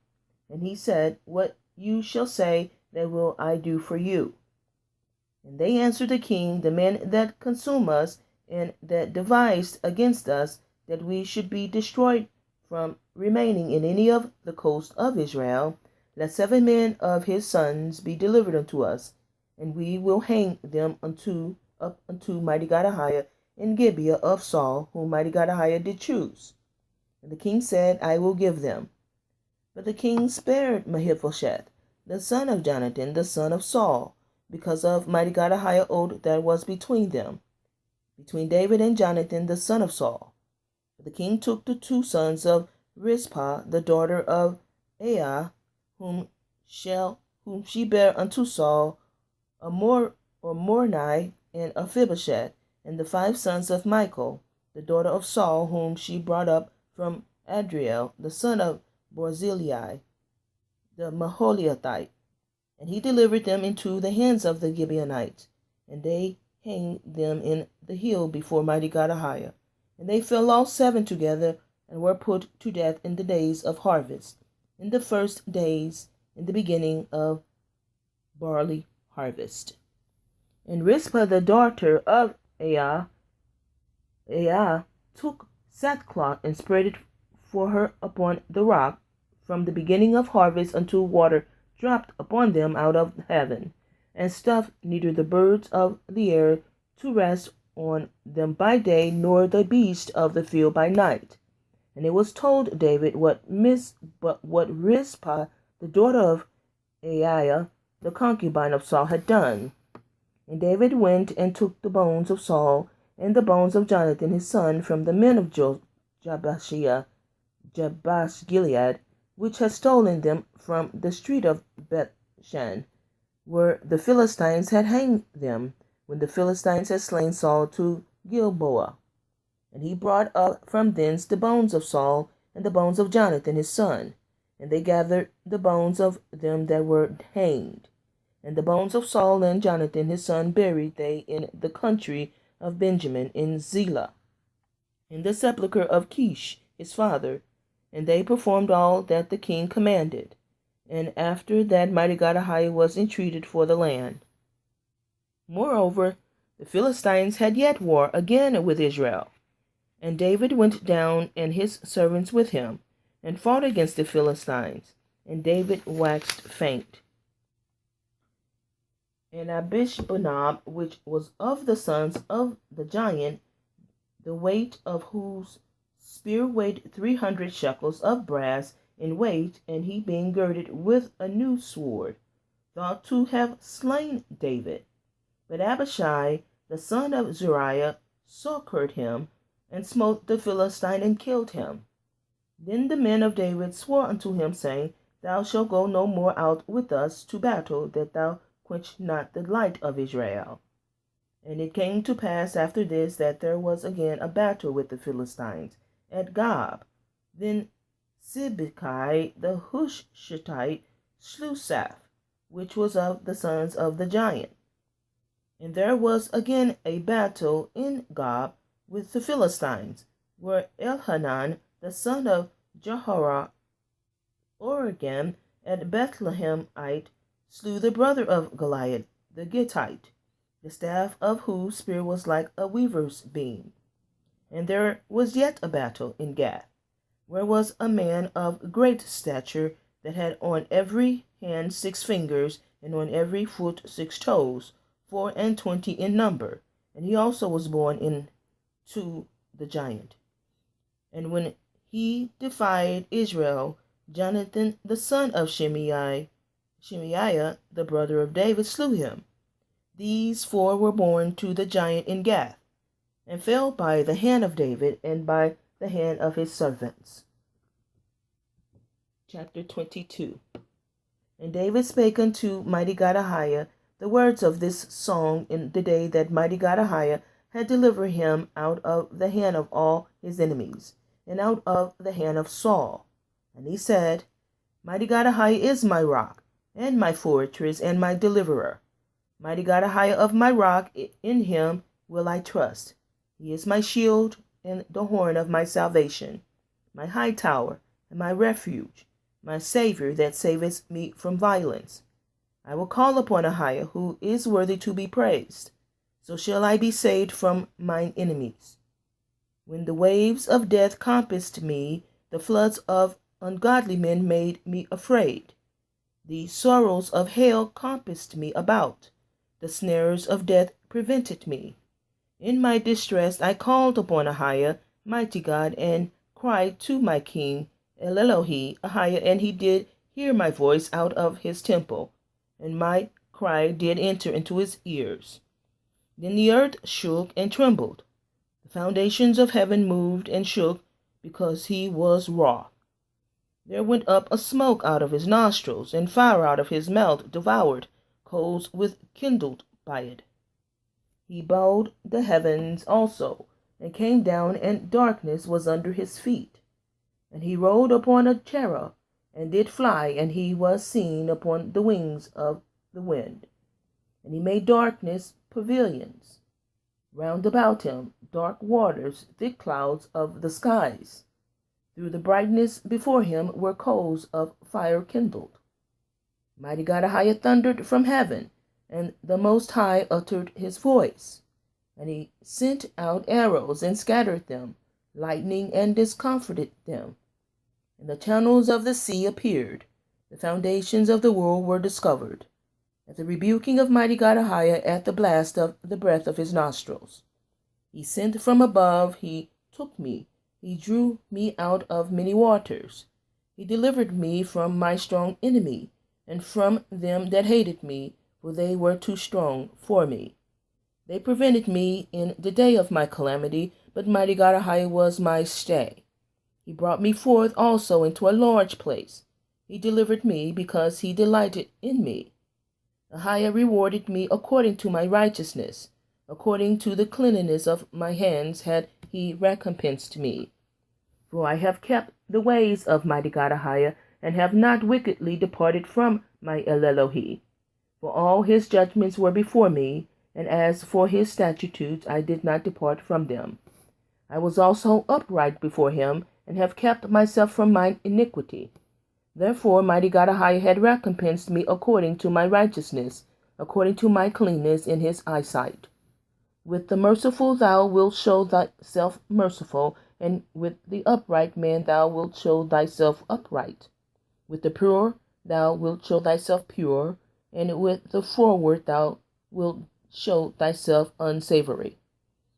And he said, What you shall say, that will I do for you. And they answered the king, The men that consume us, and that devised against us, that we should be destroyed from remaining in any of the coast of Israel, let 7 men of his sons be delivered unto us, and we will hang them up unto Mighty God AHAYAH in Gibeah of Saul, whom Mighty God AHAYAH did choose. And the king said, I will give them. But the king spared Mephibosheth, the son of Jonathan, the son of Saul, because of Mighty God AHAYAH oath that was between them, between David and Jonathan, the son of Saul. But the king took the 2 sons of Rizpah, the daughter of Aiah, whom she bare unto Saul, Morni and Mephibosheth, and the 5 sons of Michal, the daughter of Saul, whom she brought up from Adriel, the son of Barzillai, the Maholiathite. And he delivered them into the hands of the Gibeonites, and they hanged them in the hill before Mighty God AHAYAH. And they fell all 7 together, and were put to death in the days of harvest, in the first days, in the beginning of barley harvest. And Rizpah the daughter of Aiah took sackcloth and spread it for her upon the rock, from the beginning of harvest until water dropped upon them out of heaven, and stuffed neither the birds of the air to rest on them by day, nor the beasts of the field by night. And it was told David what Rizpah, the daughter of Aiah, the concubine of Saul, had done. And David went and took the bones of Saul and the bones of Jonathan his son from the men of Jabesh Gilead, which had stolen them from the street of Bethshan, where the Philistines had hanged them, when the Philistines had slain Saul, to Gilboa. And he brought up from thence the bones of Saul and the bones of Jonathan his son, and they gathered the bones of them that were hanged. And the bones of Saul and Jonathan his son buried they in the country of Benjamin in Zelah, in the sepulchre of Kish his father. And they performed all that the king commanded. And after that Mighty God AHAYAH was entreated for the land. Moreover, the Philistines had yet war again with Israel. And David went down, and his servants with him, and fought against the Philistines. And David waxed faint. And Abishbonob, which was of the sons of the giant, the weight of whose spear weighed 300 shekels of brass in weight, and he being girded with a new sword, thought to have slain David. But Abishai, the son of Zeruiah, succored him, and smote the Philistine, and killed him. Then the men of David swore unto him, saying, Thou shalt go no more out with us to battle, that thou quench not the light of Israel. And it came to pass after this that there was again a battle with the Philistines at Gob. Then Sibbecai the Hushathite slew Saph, which was of the sons of the giant. And there was again a battle in Gob with the Philistines, where Elhanan the son of Jehoram Oregim at Bethlehemite slew the brother of Goliath the Gittite, the staff of whose spear was like a weaver's beam. And there was yet a battle in Gath, where was a man of great stature, that had on every hand 6 fingers, and on every foot 6 toes, 24 in number. And he also was born into the giant. And when he defied Israel, Jonathan the son of Shimeiah, the brother of David, slew him. These 4 were born to the giant in Gath, and fell by the hand of David and by the hand of his servants. Chapter 22. And David spake unto Mighty God AHAYAH the words of this song in the day that Mighty God AHAYAH had delivered him out of the hand of all his enemies, and out of the hand of Saul. And he said, Mighty God AHAYAH is my rock, and my fortress, and my deliverer. Mighty God AHAYAH of my rock, in him will I trust. He is my shield, and the horn of my salvation, my high tower, and my refuge, my Savior that saveth me from violence. I will call upon AHAYAH, who is worthy to be praised. So shall I be saved from mine enemies. When the waves of death compassed me, the floods of ungodly men made me afraid. The sorrows of hell compassed me about. The snares of death prevented me. In my distress I called upon AHAYAH, mighty God, and cried to my King, AHAYAH, and he did hear my voice out of his temple, and my cry did enter into his ears. Then the earth shook and trembled. The foundations of heaven moved and shook, because he was wroth. There went up a smoke out of his nostrils, and fire out of his mouth devoured coals with kindled by it. He bowed the heavens also, and came down, and darkness was under his feet. And he rode upon a cherub, and did fly, and he was seen upon the wings of the wind. And he made darkness pavilions round about him, dark waters, thick clouds of the skies. Through the brightness before him were coals of fire kindled. Mighty God AHAYAH thundered from heaven, and the Most High uttered his voice. And he sent out arrows and scattered them, lightning and discomforted them. And the channels of the sea appeared. The foundations of the world were discovered. At the rebuking of Mighty God AHAYAH, at the blast of the breath of his nostrils. He sent from above, he took me, he drew me out of many waters. He delivered me from my strong enemy, and from them that hated me, for they were too strong for me. They prevented me in the day of my calamity, but Mighty God AHAYAH was my stay. He brought me forth also into a large place. He delivered me, because he delighted in me. AHAYAH rewarded me according to my righteousness. According to the cleanness of my hands had he recompensed me. For I have kept the ways of Mighty God AHAYAH, and have not wickedly departed from my Elohim. For all his judgments were before me, and as for his statutes I did not depart from them. I was also upright before him, and have kept myself from mine iniquity. Therefore Mighty God AHAYAH had recompensed me according to my righteousness, according to my cleanness in his eyesight. With the merciful thou wilt show thyself merciful, and with the upright man thou wilt show thyself upright. With the pure thou wilt show thyself pure, and with the froward thou wilt show thyself unsavory.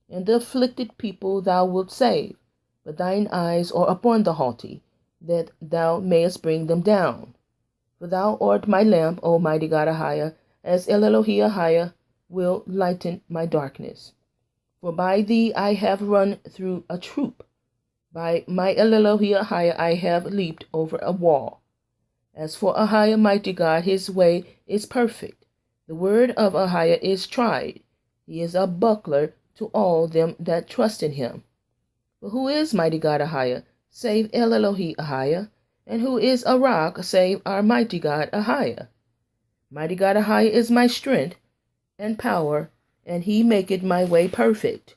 And the afflicted people thou wilt save, but thine eyes are upon the haughty, that thou mayest bring them down. For thou art my lamp, O Mighty God AHAYAH, as Elohim AHAYAH will lighten my darkness. For by thee I have run through a troop. By my Elohim AHAYAH I have leaped over a wall. As for AHAYAH, mighty God, his way is perfect. The word of AHAYAH is tried. He is a buckler to all them that trust in him. But who is mighty God AHAYAH, save El Elohi AHAYAH? And who is a rock, save our mighty God AHAYAH? Mighty God AHAYAH is my strength and power, and he maketh my way perfect.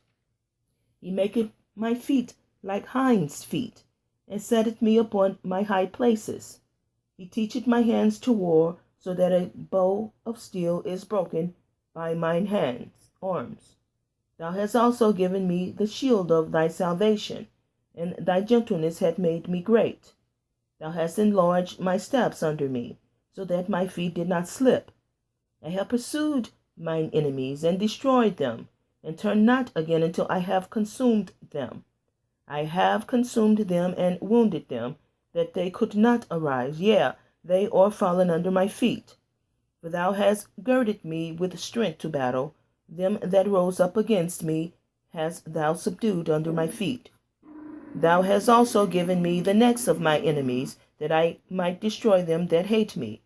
He maketh my feet like hinds' feet, and setteth me upon my high places. He teacheth my hands to war, so that a bow of steel is broken by mine arms. Thou hast also given me the shield of thy salvation, and thy gentleness hath made me great. Thou hast enlarged my steps under me, so that my feet did not slip. I have pursued mine enemies, and destroyed them, and turned not again until I have consumed them. I have consumed them and wounded them, that they could not arise. Yea, they are fallen under my feet. For thou hast girded me with strength to battle. Them that rose up against me hast thou subdued under my feet. Thou hast also given me the necks of my enemies, that I might destroy them that hate me.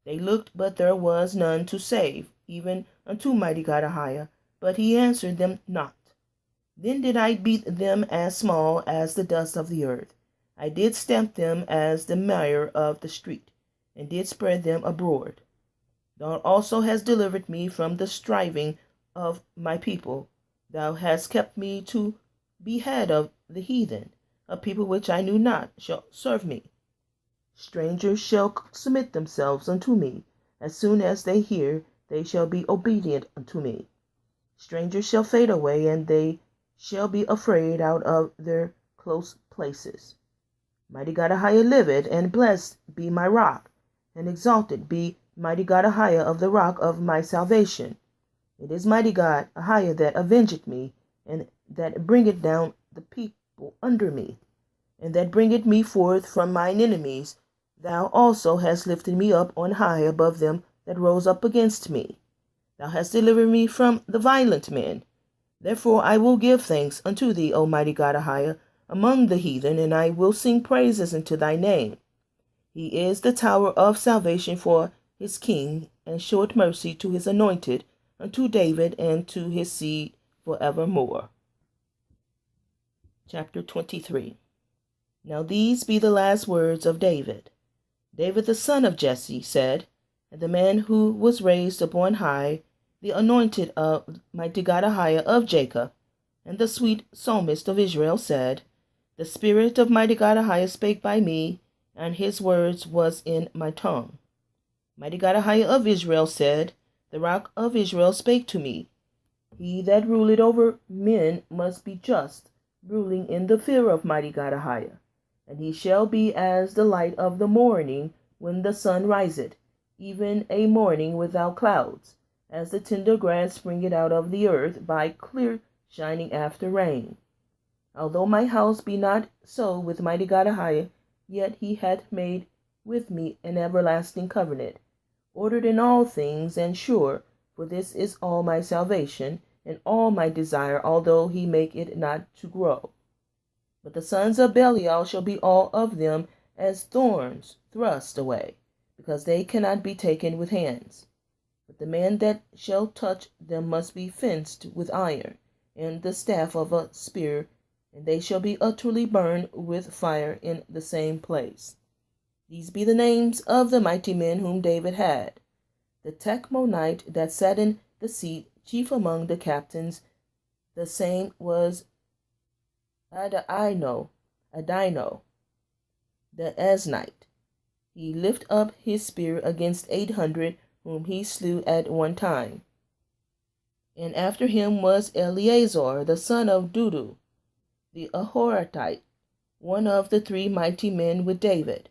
They looked, but there was none to save, even unto mighty God AHAYAH, but he answered them not. Then did I beat them as small as the dust of the earth. I did stamp them as the mire of the street, and did spread them abroad. Thou also hast delivered me from the striving of my people. Thou hast kept me to be head of the heathen. A people which I knew not shall serve me. Strangers shall submit themselves unto me. As soon as they hear, they shall be obedient unto me. Strangers shall fade away, and they shall be afraid out of their close places. Mighty God AHAYAH liveth, and blessed be my rock, and exalted be mighty God AHAYAH of the rock of my salvation. It is mighty God AHAYAH that avengeth me, and that bringeth down the people under me, and that bringeth me forth from mine enemies. Thou also hast lifted me up on high above them that rose up against me. Thou hast delivered me from the violent men. Therefore I will give thanks unto thee, O mighty God AHAYAH, among the heathen, and I will sing praises unto thy name. He is the tower of salvation for his king, and showeth mercy to his anointed, unto David and to his seed forevermore. Chapter 23. Now these be the last words of David. David the son of Jesse said, and the man who was raised upon high, the anointed of mighty God AHAYAH of Jacob, and the sweet psalmist of Israel said, The spirit of mighty God AHAYAH spake by me, and his words was in my tongue. Mighty God AHAYAH of Israel said, The rock of Israel spake to me. He that ruleth over men must be just, ruling in the fear of mighty God AHAYAH. And he shall be as the light of the morning when the sun riseth, even a morning without clouds, as the tender grass springeth out of the earth by clear shining after rain. Although my house be not so with mighty God AHAYAH, yet he hath made with me an everlasting covenant, ordered in all things and sure, for this is all my salvation, and all my desire, although he make it not to grow. But the sons of Belial shall be all of them as thorns thrust away, because they cannot be taken with hands. But the man that shall touch them must be fenced with iron, and the staff of a spear, and they shall be utterly burned with fire in the same place. These be the names of the mighty men whom David had. The Tachmonite that sat in the seat, chief among the captains, the same was Adino, the Asnite. He lifted up his spear against 800, whom he slew at one time. And after him was Eleazar, the son of Dudu, the Ahoratite, one of the 3 mighty men with David,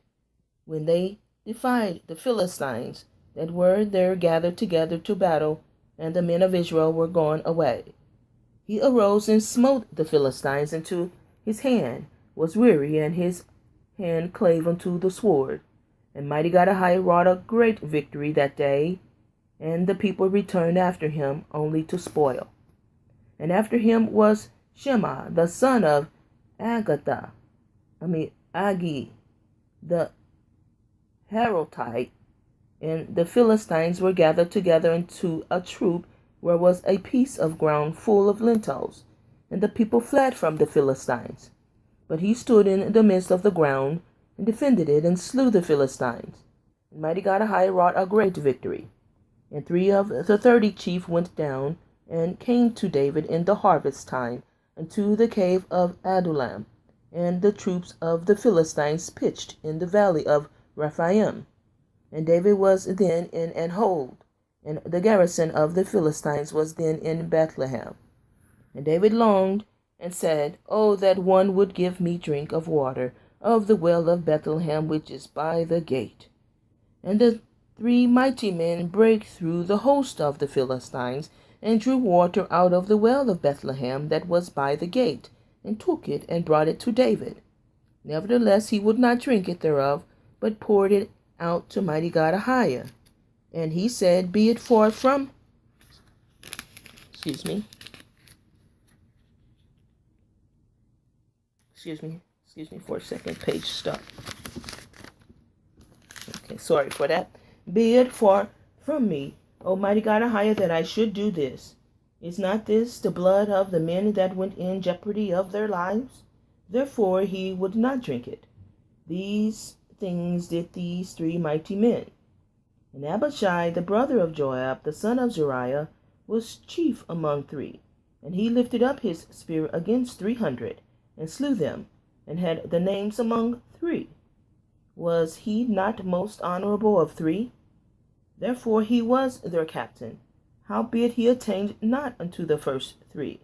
when they defied the Philistines that were there gathered together to battle, and the men of Israel were gone away. He arose and smote the Philistines until his hand was weary, and his hand clave unto the sword. And mighty God AHAYAH wrought a great victory that day, and the people returned after him only to spoil. And after him was Shema, the son of Agi, the Harothite, and the Philistines were gathered together into a troop where was a piece of ground full of lentils, and the people fled from the Philistines. But he stood in the midst of the ground, and defended it, and slew the Philistines. And Mighty God AHAYAH wrought a great victory. And 3 of the 30 chief went down, and came to David in the harvest time, unto the cave of Adullam. And the troops of the Philistines pitched in the valley of Rephaim. And David was then in an hold, and the garrison of the Philistines was then in Bethlehem. And David longed, and said, Oh, that one would give me drink of water of the well of Bethlehem, which is by the gate. And the 3 mighty men brake through the host of the Philistines, and drew water out of the well of Bethlehem that was by the gate, and took it, and brought it to David. Nevertheless he would not drink it thereof, but poured it out to Mighty God AHAYAH. And he said, Be it far from Excuse me for a second, page stop. Okay, sorry for that. Be it far from me, O Mighty God AHAYAH, that I should do this. Is not this the blood of the men that went in jeopardy of their lives? Therefore he would not drink it. These things did these 3 mighty men. And Abishai, the brother of Joab, the son of Zeruiah, was chief among 3. And he lifted up his spear against 300, and slew them, and had the names among 3. Was he not most honorable of 3? Therefore he was their captain, howbeit he attained not unto the first 3.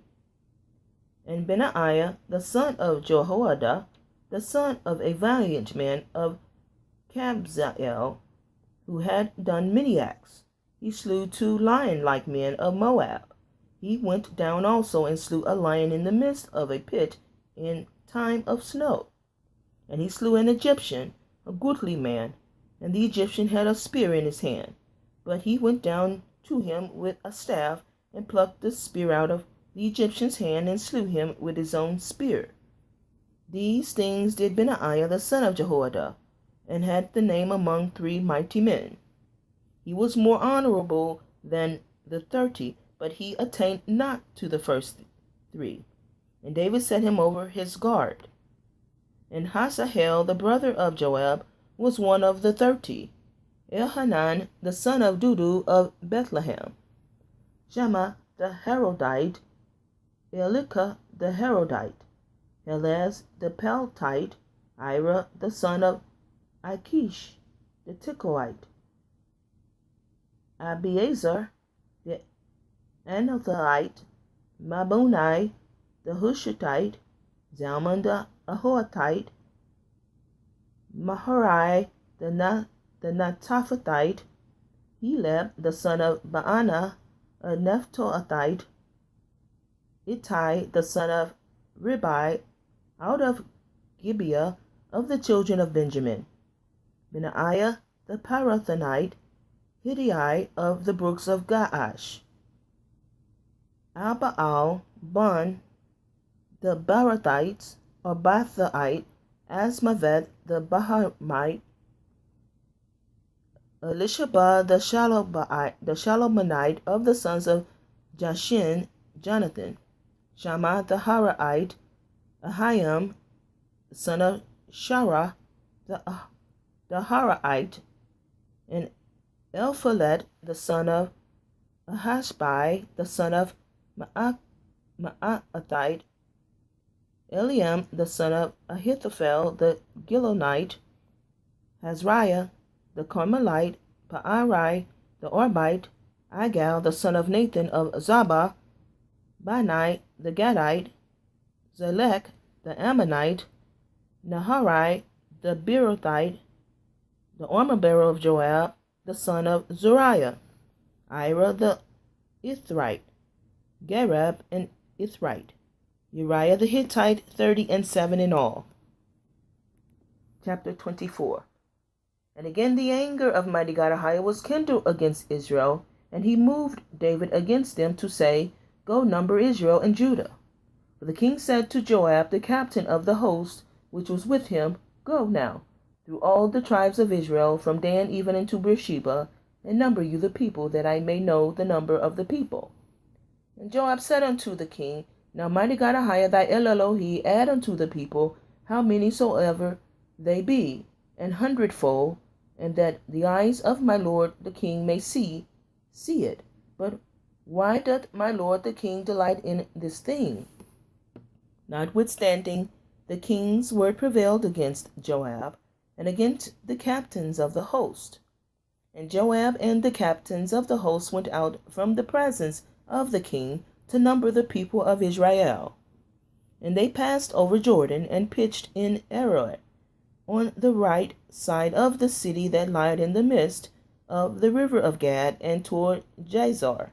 And Benaiah, the son of Jehoiada, the son of a valiant man of Kabzeel, who had done many acts, he slew 2 lion-like men of Moab. He went down also and slew a lion in the midst of a pit in time of snow. And he slew an Egyptian, a goodly man, and the Egyptian had a spear in his hand. But he went down to him with a staff, and plucked the spear out of the Egyptian's hand, and slew him with his own spear. These things did Benaiah the son of Jehoiada, and had the name among 3 mighty men. He was more honorable than the 30, but he attained not to the first 3. And David set him over his guard. And Hazael, the brother of Joab, was one of the 30. Elhanan, the son of Dudu of Bethlehem. Shammah the Harodite, Elika the Harodite, Helez the Peltite, Ira the son of Achish the Tekoite, Abiezer the Anathothite, Mabunai the Hushathite, Zalmon the Ahohite, Maharai the Netophathite, Heleb the son of Baana a Nephtoathite, Ittai the son of Ribai, out of Gibeah of the children of Benjamin, Benaiah the Parathonite, Hiddai of the brooks of Gaash, Albaal, Bon, the Barathites, or Bathaite, Asmaveth the Bahamite, Elishaba the Shalomonite of the sons of Jashin, Jonathan, Shammah the Haraite, Ahiam, son of Shara the Haraite, and Elphalet the son of Ahashbai, the son of Ma'athite, Eliam the son of Ahithophel the Gilonite, Hazariah the Carmelite, Paarai the Orbite, Igal the son of Nathan of Zabah, Bani the Gadite, Zelek the Ammonite, Naharai the Beerothite, the armor-bearer of Joab, the son of Zeruiah, Ira the Ithrite, Gareb and Ithrite, Uriah the Hittite, 37 in all. Chapter 24. And again the anger of Mighty God AHAYAH was kindled against Israel, and he moved David against them to say, Go number Israel and Judah. For the king said to Joab, the captain of the host, which was with him, Go now, through all the tribes of Israel, from Dan even unto Beersheba, and number you the people, that I may know the number of the people. And Joab said unto the king, Now mighty God AHAYAH thy Elohi add unto the people how many soever they be, an hundredfold, and that the eyes of my lord the king may see it. But why doth my lord the king delight in this thing? Notwithstanding, the king's word prevailed against Joab, and against the captains of the host. And Joab and the captains of the host went out from the presence of the king to number the people of Israel. And they passed over Jordan, and pitched in Aroer, on the right side of the city that lieth in the midst of the river of Gad, and toward Jazer.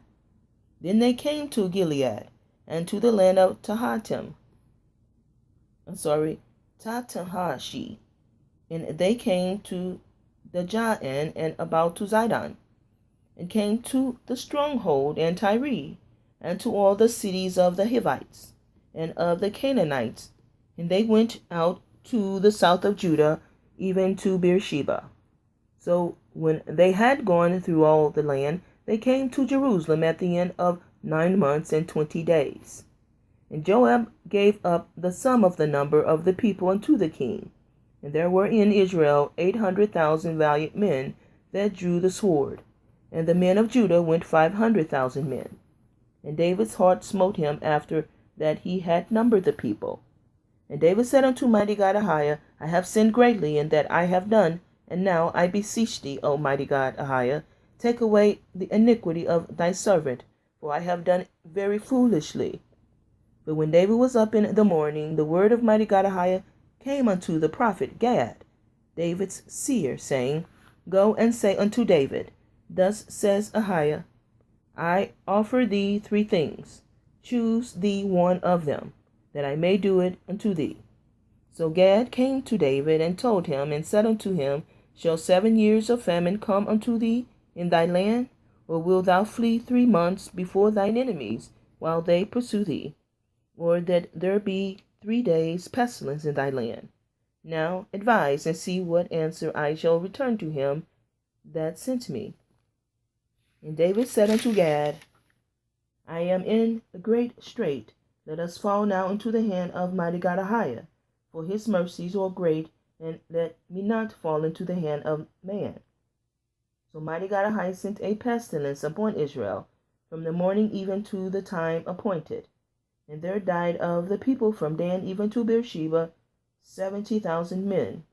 Then they came to Gilead, and to the land of Tahtahashi, and they came to the Jaan, and about to Zidon, and came to the stronghold and Tyre, and to all the cities of the Hivites and of the Canaanites, and they went out to the south of Judah, even to Beersheba. So when they had gone through all the land, they came to Jerusalem at the end of 9 months and 20 days. And Joab gave up the sum of the number of the people unto the king. And there were in Israel 800,000 valiant men that drew the sword, and the men of Judah went 500,000 men. And David's heart smote him after that he had numbered the people. And David said unto mighty God AHAYAH, I have sinned greatly in that I have done, and now I beseech thee, O mighty God AHAYAH, take away the iniquity of thy servant, for I have done very foolishly. But when David was up in the morning, the word of mighty God AHAYAH came unto the prophet Gad, David's seer, saying, Go and say unto David, Thus says AHAYAH, I offer thee 3 things. Choose thee one of them, that I may do it unto thee. So Gad came to David, and told him, and said unto him, Shall 7 years of famine come unto thee in thy land? Or wilt thou flee 3 months before thine enemies, while they pursue thee? Or that there be 3 days pestilence in thy land? Now advise, and see what answer I shall return to him that sent me. And David said unto Gad, I am in a great strait. Let us fall now into the hand of mighty God AHAYAH, for his mercies are great, and let me not fall into the hand of man. So mighty God AHAYAH sent a pestilence upon Israel, from the morning even to the time appointed. And there died of the people from Dan even to Beersheba 70,000 men.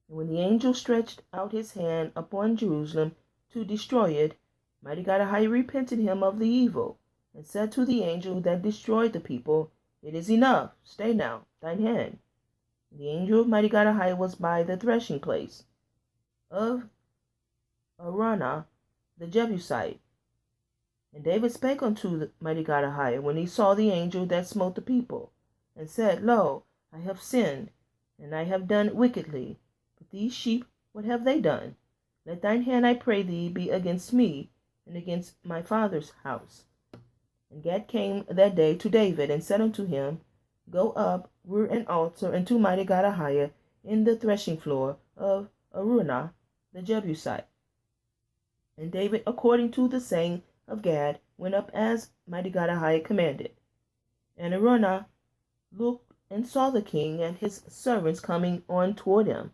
And when the angel stretched out his hand upon Jerusalem to destroy it, mighty God AHAYAH repented him of the evil, and said to the angel that destroyed the people, It is enough, stay now thine hand. And the angel of mighty God AHAYAH was by the threshing place of Araunah the Jebusite. And David spake unto the mighty God AHAYAH when he saw the angel that smote the people, and said, Lo, I have sinned, and I have done wickedly. But these sheep, what have they done? Let thine hand, I pray thee, be against me, and against my father's house. And Gad came that day to David, and said unto him, Go up, rear an altar unto mighty God AHAYAH in the threshing floor of Araunah the Jebusite. And David, according to the saying of Gad, went up as mighty God AHAYAH commanded. And Araunah looked and saw the king and his servants coming on toward him.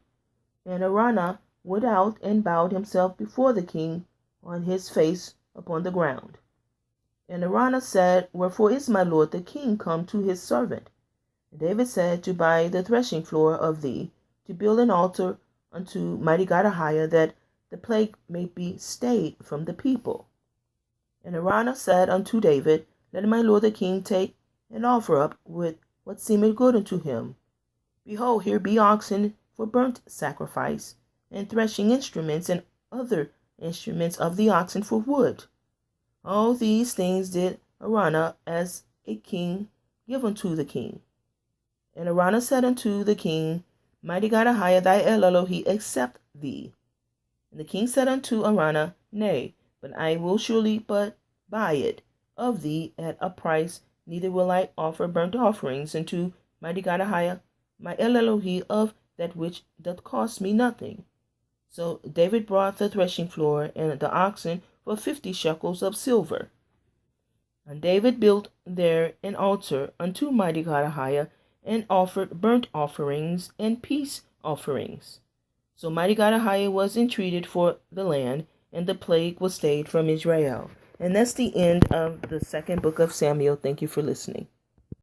And Araunah went out and bowed himself before the king on his face upon the ground. And Araunah said, Wherefore is my lord the king come to his servant? And David said, To buy the threshing floor of thee, to build an altar unto mighty God AHAYAH, that the plague may be stayed from the people. And Araunah said unto David, Let my lord the king take and offer up with what seemeth good unto him. Behold, here be oxen for burnt sacrifice, and threshing instruments, and other instruments of the oxen for wood. All these things did Araunah as a king give unto the king. And Araunah said unto the king, Mighty God AHAYAH thy Elohi accept thee. And the king said unto Araunah, Nay, but I will surely but buy it of thee at a price, neither will I offer burnt offerings unto mighty God AHAYAH, my Elohi, of that which doth cost me nothing. So David brought the threshing floor and the oxen for 50 shekels of silver. And David built there an altar unto Mighty God AHAYAH, and offered burnt offerings and peace offerings. So Mighty God AHAYAH was entreated for the land, and the plague was stayed from Israel. And that's the end of the second book of Samuel. Thank you for listening.